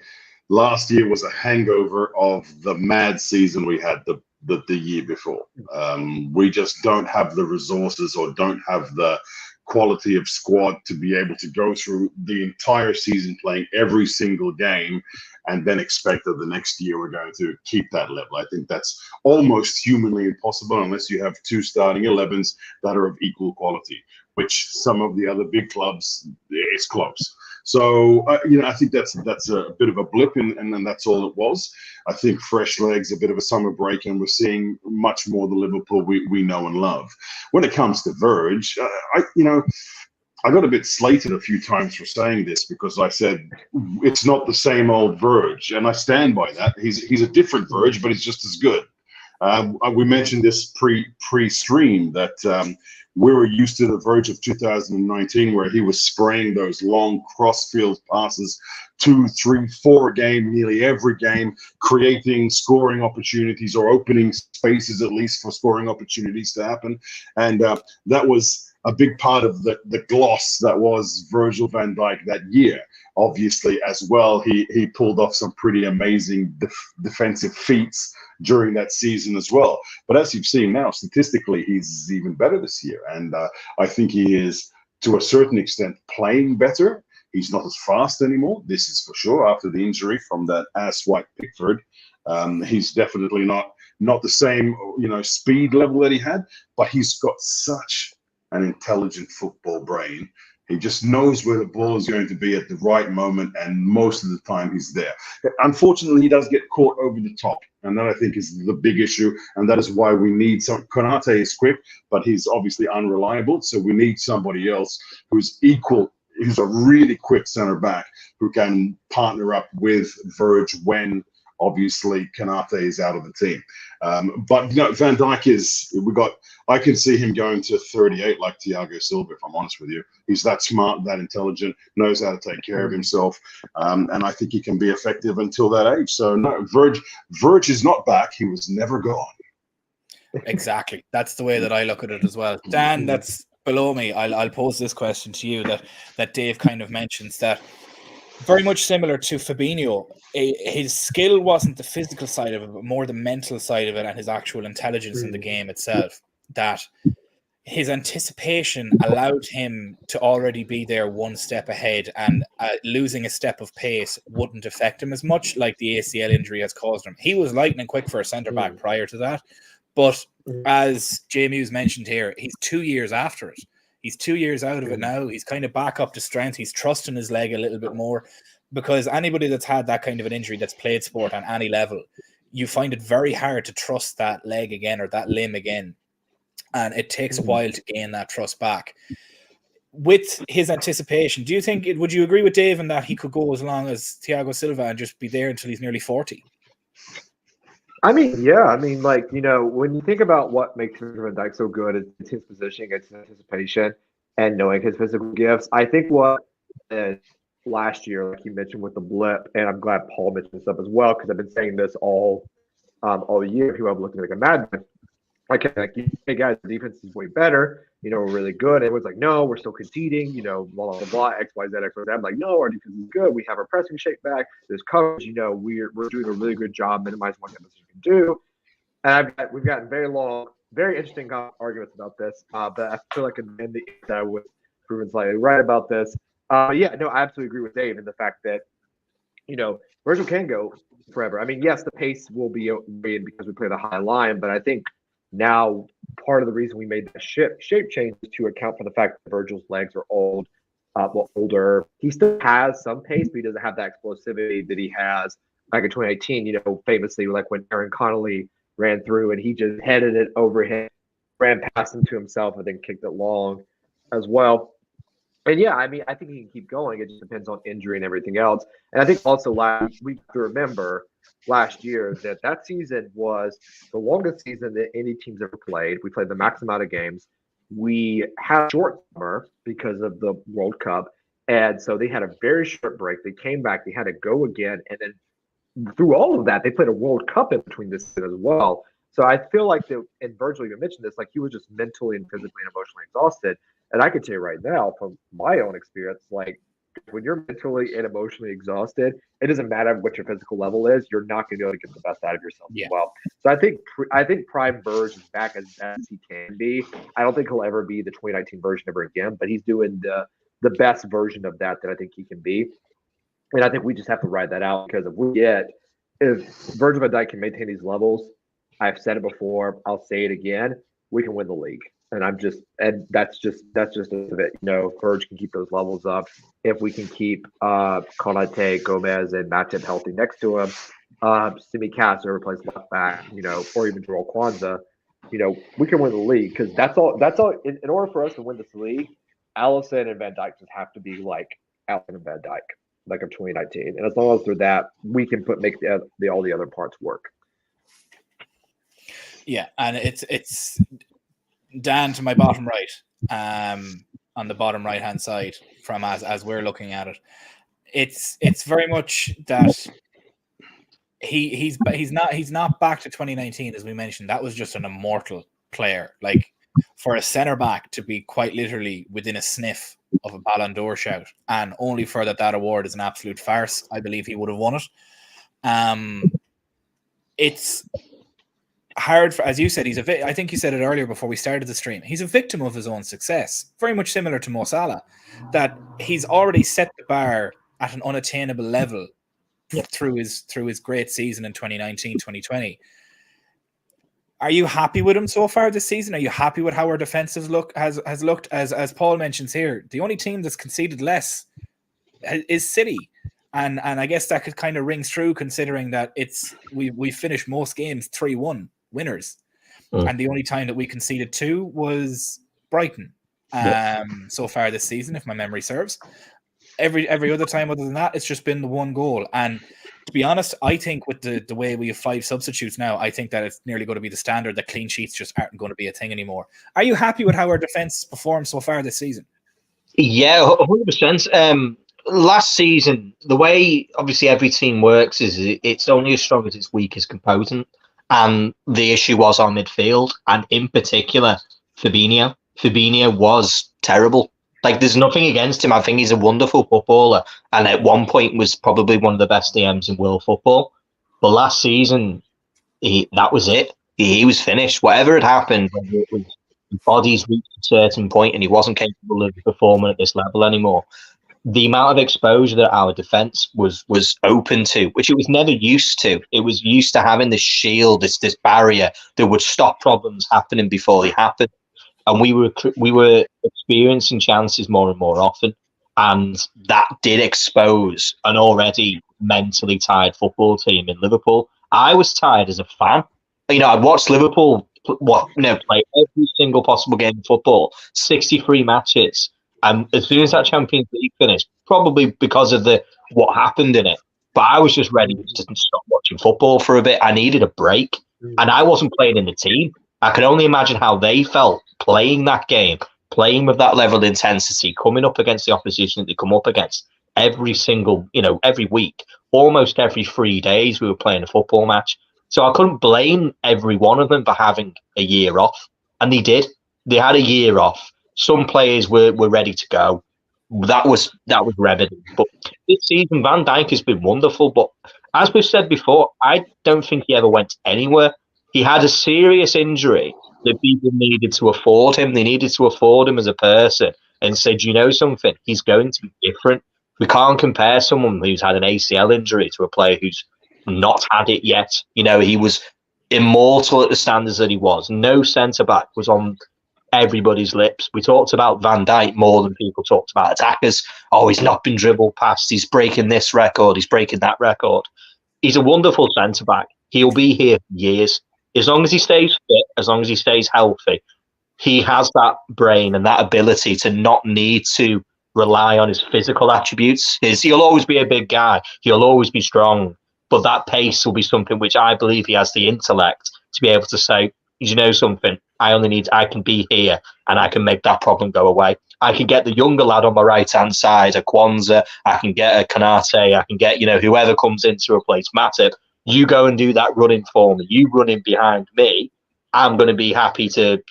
Speaker 2: Last year was a hangover of the mad season we had the year before. We just don't have the resources or don't have the quality of squad to be able to go through the entire season playing every single game and then expect that the next year we're going to keep that level. I think that's almost humanly impossible unless you have two starting 11s that are of equal quality, which some of the other big clubs, is close. So, I think that's a bit of a blip, and that's all it was. I think fresh legs, a bit of a summer break, and we're seeing much more the Liverpool we know and love. When it comes to Virg, I got a bit slated a few times for saying this because I said it's not the same old Virg, and I stand by that. He's a different Virg, but he's just as good. We mentioned this pre-stream that we were used to the Virg of 2019, where he was spraying those long cross-field passes 2, 3, 4 a game, nearly every game, creating scoring opportunities or opening spaces at least for scoring opportunities to happen. And that was a big part of the gloss that was Virgil van Dijk that year. Obviously, as well, he pulled off some pretty amazing defensive feats during that season as well. But as you've seen now, statistically, he's even better this year. And I think he is, to a certain extent, playing better. He's not as fast anymore. This is for sure after the injury from that ass-white Pickford. He's definitely not the same, speed level that he had, but he's got such an intelligent football brain. He just knows where the ball is going to be at the right moment, and most of the time he's there. Unfortunately, he does get caught over the top, and that I think is the big issue, and that is why we need some. Konate is quick, but he's obviously unreliable, so we need somebody else who's equal, who's a really quick center back who can partner up with Virg when obviously Konate is out of the team. But Van Dijk I can see him going to 38 like Thiago Silva, if I'm honest with you. He's that smart, that intelligent, knows how to take care of himself. And I think he can be effective until that age. So no, Virg is not back. He was never gone.
Speaker 1: Exactly. That's the way that I look at it as well. Dan, that's below me. I'll pose this question to you that Dave kind of mentions, that very much similar to Fabinho. His skill wasn't the physical side of it, but more the mental side of it and his actual intelligence in the game itself. that his anticipation allowed him to already be there one step ahead, and losing a step of pace wouldn't affect him as much, like the ACL injury has caused him. He was lightning quick for a centre-back prior to that, but as Jay Muse mentioned here, he's 2 years after it. He's 2 years out of it now. He's kind of back up to strength. He's trusting his leg a little bit more, because anybody that's had that kind of an injury, that's played sport on any level, you find it very hard to trust that leg again or that limb again. And it takes a while to gain that trust back. With his anticipation, do you think, would you agree with Dave in that he could go as long as Thiago Silva and just be there until he's nearly 40?
Speaker 4: I mean, yeah. I mean, like, you know, when you think about what makes Virgil van Dijk so good, it's his positioning, it's his anticipation, and knowing his physical gifts. I think what last year, like you mentioned with the blip, and I'm glad Paul mentioned this up as well, because I've been saying this all year. People have looked like a madman. Like, hey guys, the defense is way better. You know, we're really good. And everyone's like, no, we're still conceding. You know, blah blah blah. X Y Z X Y Z. I'm like, no, our defense is good. We have our pressing shape back. There's coverage. You know, we're doing a really good job minimizing what we can do. And we've gotten very interesting arguments about this. But I feel like in the end that I was proven slightly right about this. Yeah, no, I absolutely agree with Dave in the fact that, you know, Virgil can go forever. I mean, yes, the pace will be in because we play the high line, but I think now, part of the reason we made that shape change is to account for the fact that Virgil's legs are older. He still has some pace, but he doesn't have that explosivity that he has back in 2018. You know, famously, like when Aaron Connolly ran through and he just headed it over him, ran past him to himself, and then kicked it long as well. And yeah, I mean, I think he can keep going. It just depends on injury and everything else. And I think also we have to remember last year that season was the longest season that any team's ever played. We played the max amount of games. We had a short summer because of the World Cup. And so they had a very short break. They came back. They had to go again. And then through all of that, they played a World Cup in between this season as well. So I feel like, and Virgil even mentioned this, like he was just mentally and physically and emotionally exhausted. And I can tell you right now, from my own experience, like when you're mentally and emotionally exhausted, it doesn't matter what your physical level is. You're not going to be able to get the best out of yourself as well. So I think Prime Virg is back as best as he can be. I don't think he'll ever be the 2019 version ever again, but he's doing the best version of that I think he can be. And I think we just have to ride that out, because if Virgil van Dijk can maintain these levels, I've said it before, I'll say it again, we can win the league. And that's just of it. You know, Virg can keep those levels up. If we can keep Konate, Gomez, and Matip healthy next to him, Simi Cass or replace left back, you know, or even Joel Kwanzaa, you know, we can win the league, because that's all. In order for us to win this league, Alisson and Van Dijk just have to be like Alisson and Van Dijk, like of 2019. And as long as they're that, we can make all the other parts work.
Speaker 1: Yeah, and it's Dan to my bottom right, on the bottom right hand side from as we're looking at it. It's very much that he's not back to 2019, as we mentioned. That was just an immortal player. Like, for a centre back to be quite literally within a sniff of a Ballon d'Or shout, and only for that award is an absolute farce, I believe he would have won it. It's hard for, as you said, I think you said it earlier before we started the stream, he's a victim of his own success, very much similar to Mo Salah, that he's already set the bar at an unattainable level through his great season in 2019, 2020. Are you happy with him so far this season? Are you happy with how our defensive has looked? As Paul mentions here, the only team that's conceded less is City. And I guess that could kind of ring true, considering that we finished most games 3-1 winners, and the only time that we conceded 2 was Brighton so far this season, if my memory serves. Every other time other than that, it's just been the one goal. And to be honest, I think with the way we have 5 substitutes now, I think that it's nearly going to be the standard that clean sheets just aren't going to be a thing anymore. Are you happy with how our defense performed so far this season?
Speaker 3: Yeah, 100%. Last season, the way obviously every team works is it's only as strong as its weakest component, and the issue was our midfield, and in particular Fabinho. Fabinho was terrible. Like, there's nothing against him. I think he's a wonderful footballer, and at one point was probably one of the best DMs in world football. But last season, that was it. He was finished. Whatever had happened, whether it was his body's reached a certain point and he wasn't capable of performing at this level anymore. The amount of exposure that our defence was open to, which it was never used to. It was used to having this shield, this barrier that would stop problems happening before they happened. And we were experiencing chances more and more often, and that did expose an already mentally tired football team in Liverpool. I was tired as a fan. I watched Liverpool play every single possible game of football, 63 matches. And as soon as that Champions League finished, probably because of what happened in it, but I was just ready to stop watching football for a bit. I needed a break, and I wasn't playing in the team. I can only imagine how they felt playing that game, playing with that level of intensity, coming up against the opposition that they come up against every single, every week, almost every 3 days we were playing a football match. So I couldn't blame every one of them for having a year off, and they did. They had a year off. Some players were ready to go. That was evident. But this season, Van Dijk has been wonderful. But as we've said before, I don't think he ever went anywhere. He had a serious injury that people needed to afford him. They needed to afford him as a person and said, you know something, he's going to be different. We can't compare someone who's had an ACL injury to a player who's not had it yet. He was immortal at the standards that he was. No centre-back was on everybody's lips. We talked about Van Dijk more than people talked about attackers. Oh, he's not been dribbled past. He's breaking this record. He's breaking that record. He's a wonderful centre-back. He'll be here for years. As long as he stays fit, as long as he stays healthy, he has that brain and that ability to not need to rely on his physical attributes. He'll always be a big guy. He'll always be strong. But that pace will be something which I believe he has the intellect to be able to say, you know something, I can be here and I can make that problem go away. I can get the younger lad on my right-hand side, a Kwanzaa, I can get a Konate, I can get, whoever comes in to replace Matip. You go and do that running for me. You run in behind me. I'm going to be happy to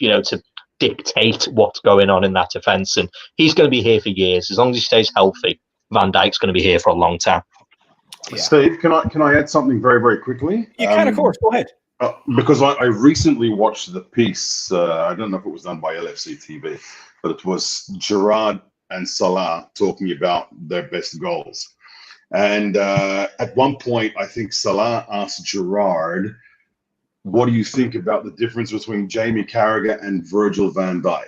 Speaker 3: dictate what's going on in that defence. And he's going to be here for years. As long as he stays healthy, Van Dijk's going to be here for a long time.
Speaker 2: Yeah. Steve, can I add something very, very quickly?
Speaker 1: You can, of course. Go ahead.
Speaker 2: Because I recently watched the piece. I don't know if it was done by LFC TV, but it was Gerrard and Salah talking about their best goals. And at one point, I think Salah asked Gerrard, what do you think about the difference between Jamie Carragher and Virgil van Dijk?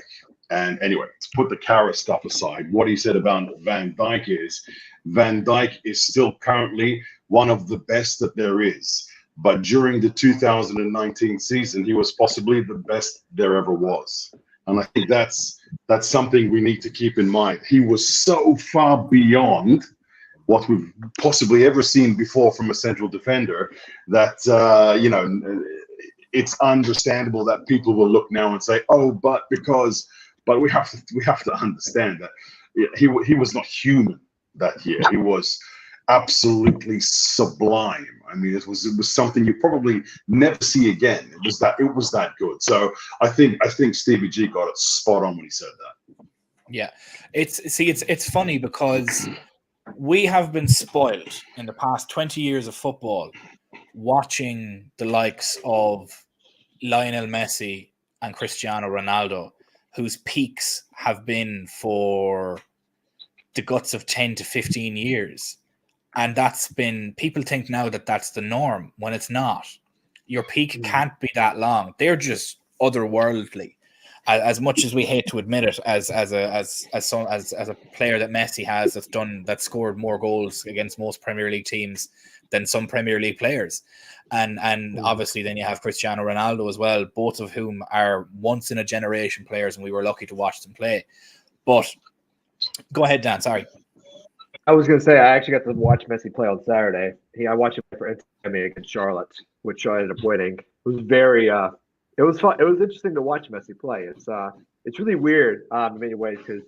Speaker 2: And anyway, to put the Carragher stuff aside, what he said about Van Dijk is, Van Dijk is still currently one of the best that there is. But during the 2019 season, he was possibly the best there ever was. And I think that's something we need to keep in mind. He was so far beyond what we've possibly ever seen before from a central defender that, it's understandable that people will look now and say, oh, but we have to understand that he was not human that year. He was absolutely sublime. I mean, it was something you probably never see again. It was that good. So I think Stevie G got it spot on when he said that.
Speaker 1: Yeah, it's funny because we have been spoiled in the past 20 years of football watching the likes of Lionel Messi and Cristiano Ronaldo, whose peaks have been for the guts of 10 to 15 years. And people think now that that's the norm when it's not. Your peak can't be that long. They're just otherworldly. As much as we hate to admit it, as a player that Messi has that's scored more goals against most Premier League teams than some Premier League players, and obviously then you have Cristiano Ronaldo as well, both of whom are once in a generation players, and we were lucky to watch them play. But go ahead, Dan. Sorry.
Speaker 4: I was going to say, I actually got to watch Messi play on Saturday. I watched him for Inter against Charlotte, which I ended up winning. It was very, it was fun. It was interesting to watch Messi play. It's really weird in many ways because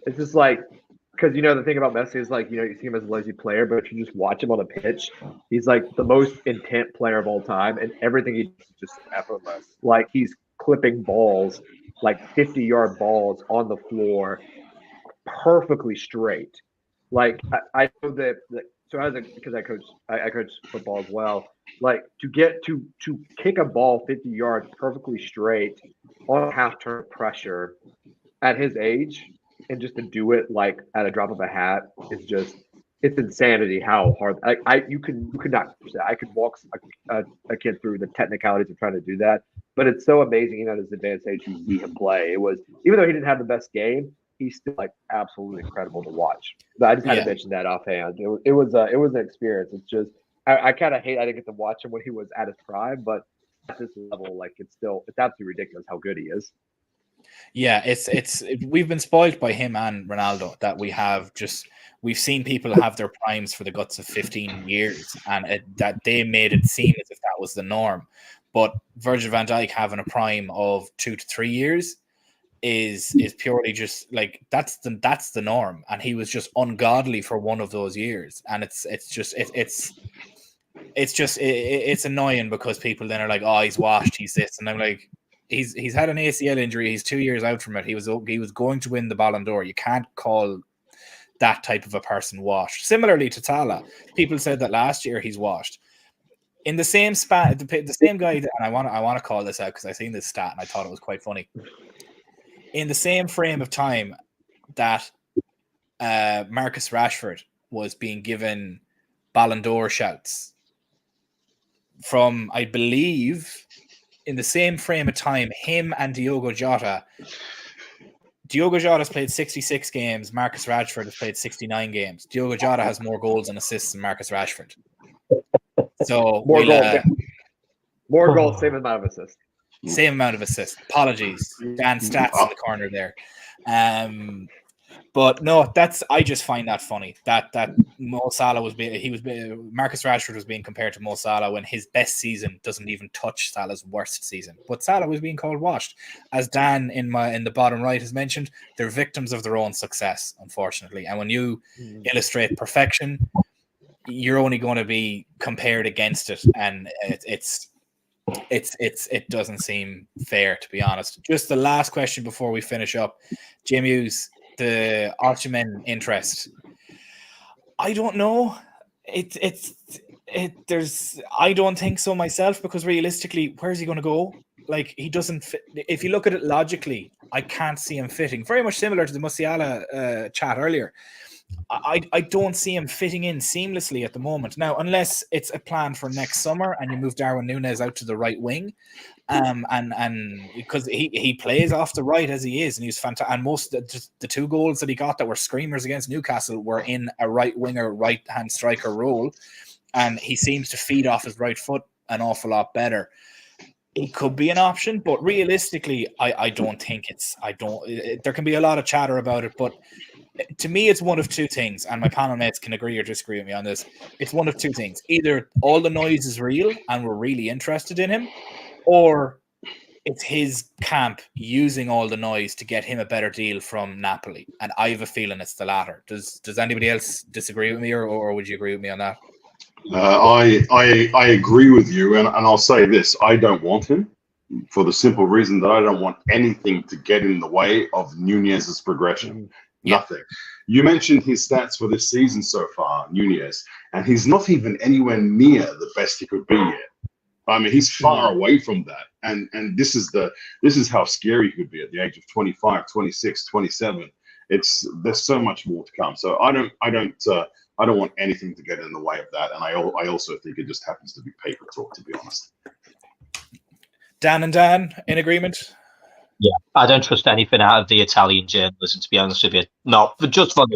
Speaker 4: because the thing about Messi is you see him as a lazy player, but if you just watch him on a pitch, he's like the most intent player of all time, and everything he does is just effortless. Like he's clipping balls, like 50-yard balls on the floor, perfectly straight. Like I know that. So because I coach football as well. Like to kick a ball 50 yards perfectly straight on half-turn pressure at his age, and just to do it like at a drop of a hat is just, it's insanity how hard. You could not. I could walk a kid through the technicalities of trying to do that, but it's so amazing, even at his advanced age, to see him play. It was, even though he didn't have the best game, he's still like absolutely incredible to watch. But I just had to mention that offhand. It was an experience. It's just I kind of hate I didn't get to watch him when he was at his prime, but at this level, like it's absolutely ridiculous how good he is.
Speaker 1: Yeah, it's we've been spoiled by him and Ronaldo, that we've seen people have their primes for the guts of 15 years, and that they made it seem as if that was the norm. But Virgil van Dijk having a prime of 2 to 3 years is purely just like that's the norm, and he was just ungodly for one of those years, and it's annoying because people then are like, oh, he's washed, he's this, and I'm like, he's had an ACL injury, he's 2 years out from it, he was going to win the Ballon d'Or. You can't call that type of a person washed. Similarly to Salah, people said that last year he's washed. In the same span, the same guy, and I want to call this out because I seen this stat and I thought it was quite funny. In the same frame of time that Marcus Rashford was being given Ballon d'Or shouts, from, I believe, in the same frame of time, him and Diogo Jota has played 66 games. Marcus Rashford has played 69 games. Diogo Jota has more goals and assists than Marcus Rashford. So
Speaker 4: more goals, same amount of assists.
Speaker 1: Same amount of assists. Apologies, Dan Stats in the corner there. But no, I just find that funny that Mo Salah Marcus Rashford was being compared to Mo Salah when his best season doesn't even touch Salah's worst season. But Salah was being called washed. As Dan in the bottom right has mentioned, they're victims of their own success, unfortunately. And when you illustrate perfection, you're only going to be compared against it, and it doesn't seem fair, to be honest. Just the last question before we finish up, Jim Hughes, the Ottoman interest. I don't know. I don't think so myself, because realistically, where's he going to go? Like, he doesn't fit. If you look at it logically, I can't see him fitting. Very much similar to the Musiala chat earlier. I don't see him fitting in seamlessly at the moment. Now, unless it's a plan for next summer and you move Darwin Núñez out to the right wing, and because he plays off the right as he is, and he's fantastic. And most of the 2 goals that he got that were screamers against Newcastle were in a right winger, right hand striker role, and he seems to feed off his right foot an awful lot better. It could be an option, but realistically, I don't think there can be a lot of chatter about it, but to me, it's one of 2 things, and my panel mates can agree or disagree with me on this. It's one of 2 things. Either all the noise is real and we're really interested in him, or it's his camp using all the noise to get him a better deal from Napoli. And I have a feeling it's the latter. Does anybody else disagree with me, or would you agree with me on that?
Speaker 2: I agree with you, and I'll say this. I don't want him, for the simple reason that I don't want anything to get in the way of Núñez's progression. Nothing. You mentioned his stats for this season so far, Núñez, and he's not even anywhere near the best he could be yet. I mean, he's far away from that, and this is how scary he could be at the age of 25, 26, 27. There's so much more to come. So I don't want anything to get in the way of that, and I also think it just happens to be paper talk, to be honest.
Speaker 1: Dan and Dan in agreement?
Speaker 3: Yeah, I don't trust anything out of the Italian journalism, to be honest with you. Not just for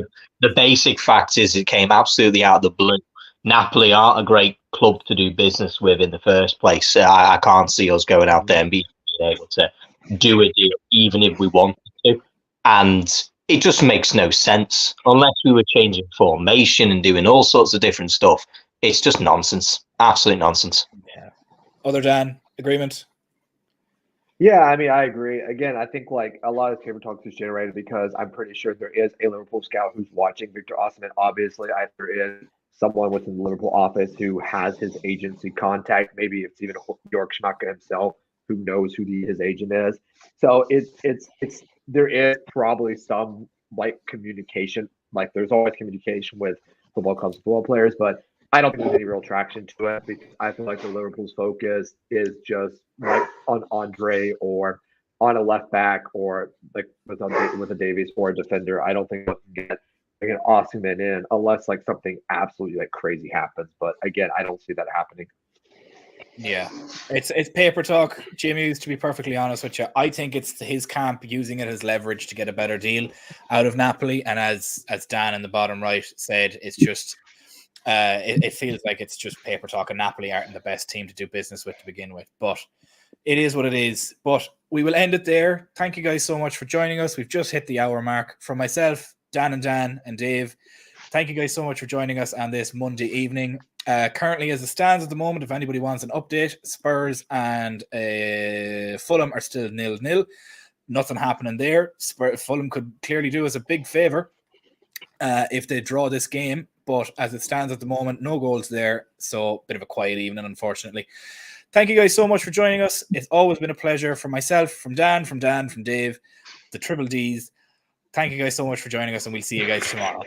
Speaker 3: the basic fact is it came absolutely out of the blue. Napoli aren't a great club to do business with in the first place. I can't see us going out there and being able to do a deal, even if we wanted to. And it just makes no sense unless we were changing formation and doing all sorts of different stuff. It's just nonsense, absolute nonsense.
Speaker 1: Yeah. Other Dan, agreement?
Speaker 4: Yeah, I mean, I agree. Again, I think like a lot of paper talk is generated because I'm pretty sure there is a Liverpool scout who's watching Victor Osimhen. Obviously, either is someone within the Liverpool office who has his agency contact. Maybe it's even Jörg Schmacke himself who knows who his agent is. So there is probably some like communication. Like there's always communication with football clubs, football players, but I don't think there's any real traction to it because I feel like the Liverpool's focus is just like on Andre or on a left back or like with a Davies or a defender, I don't think we can get like an Osimhen in unless like something absolutely like crazy happens. But again, I don't see that happening.
Speaker 1: Yeah, it's paper talk, Jimmy. To be perfectly honest with you, I think it's his camp using it as leverage to get a better deal out of Napoli. And as Dan in the bottom right said, it's just it feels like it's just paper talk, and Napoli aren't the best team to do business with to begin with. But it is what it is. But we will end it there. Thank you guys so much for joining us. We've just hit the hour mark. From myself, Dan, and Dave, thank you guys so much for joining us on this Monday evening. Currently, as it stands at the moment, if anybody wants an update, Spurs and Fulham are still 0-0. Nothing happening there. Fulham could clearly do us a big favour if they draw this game. But as it stands at the moment, no goals there. So, bit of a quiet evening, unfortunately. Thank you guys so much for joining us. It's always been a pleasure from myself, from Dan, from Dave, the Triple Ds. Thank you guys so much for joining us, and we'll see you guys tomorrow.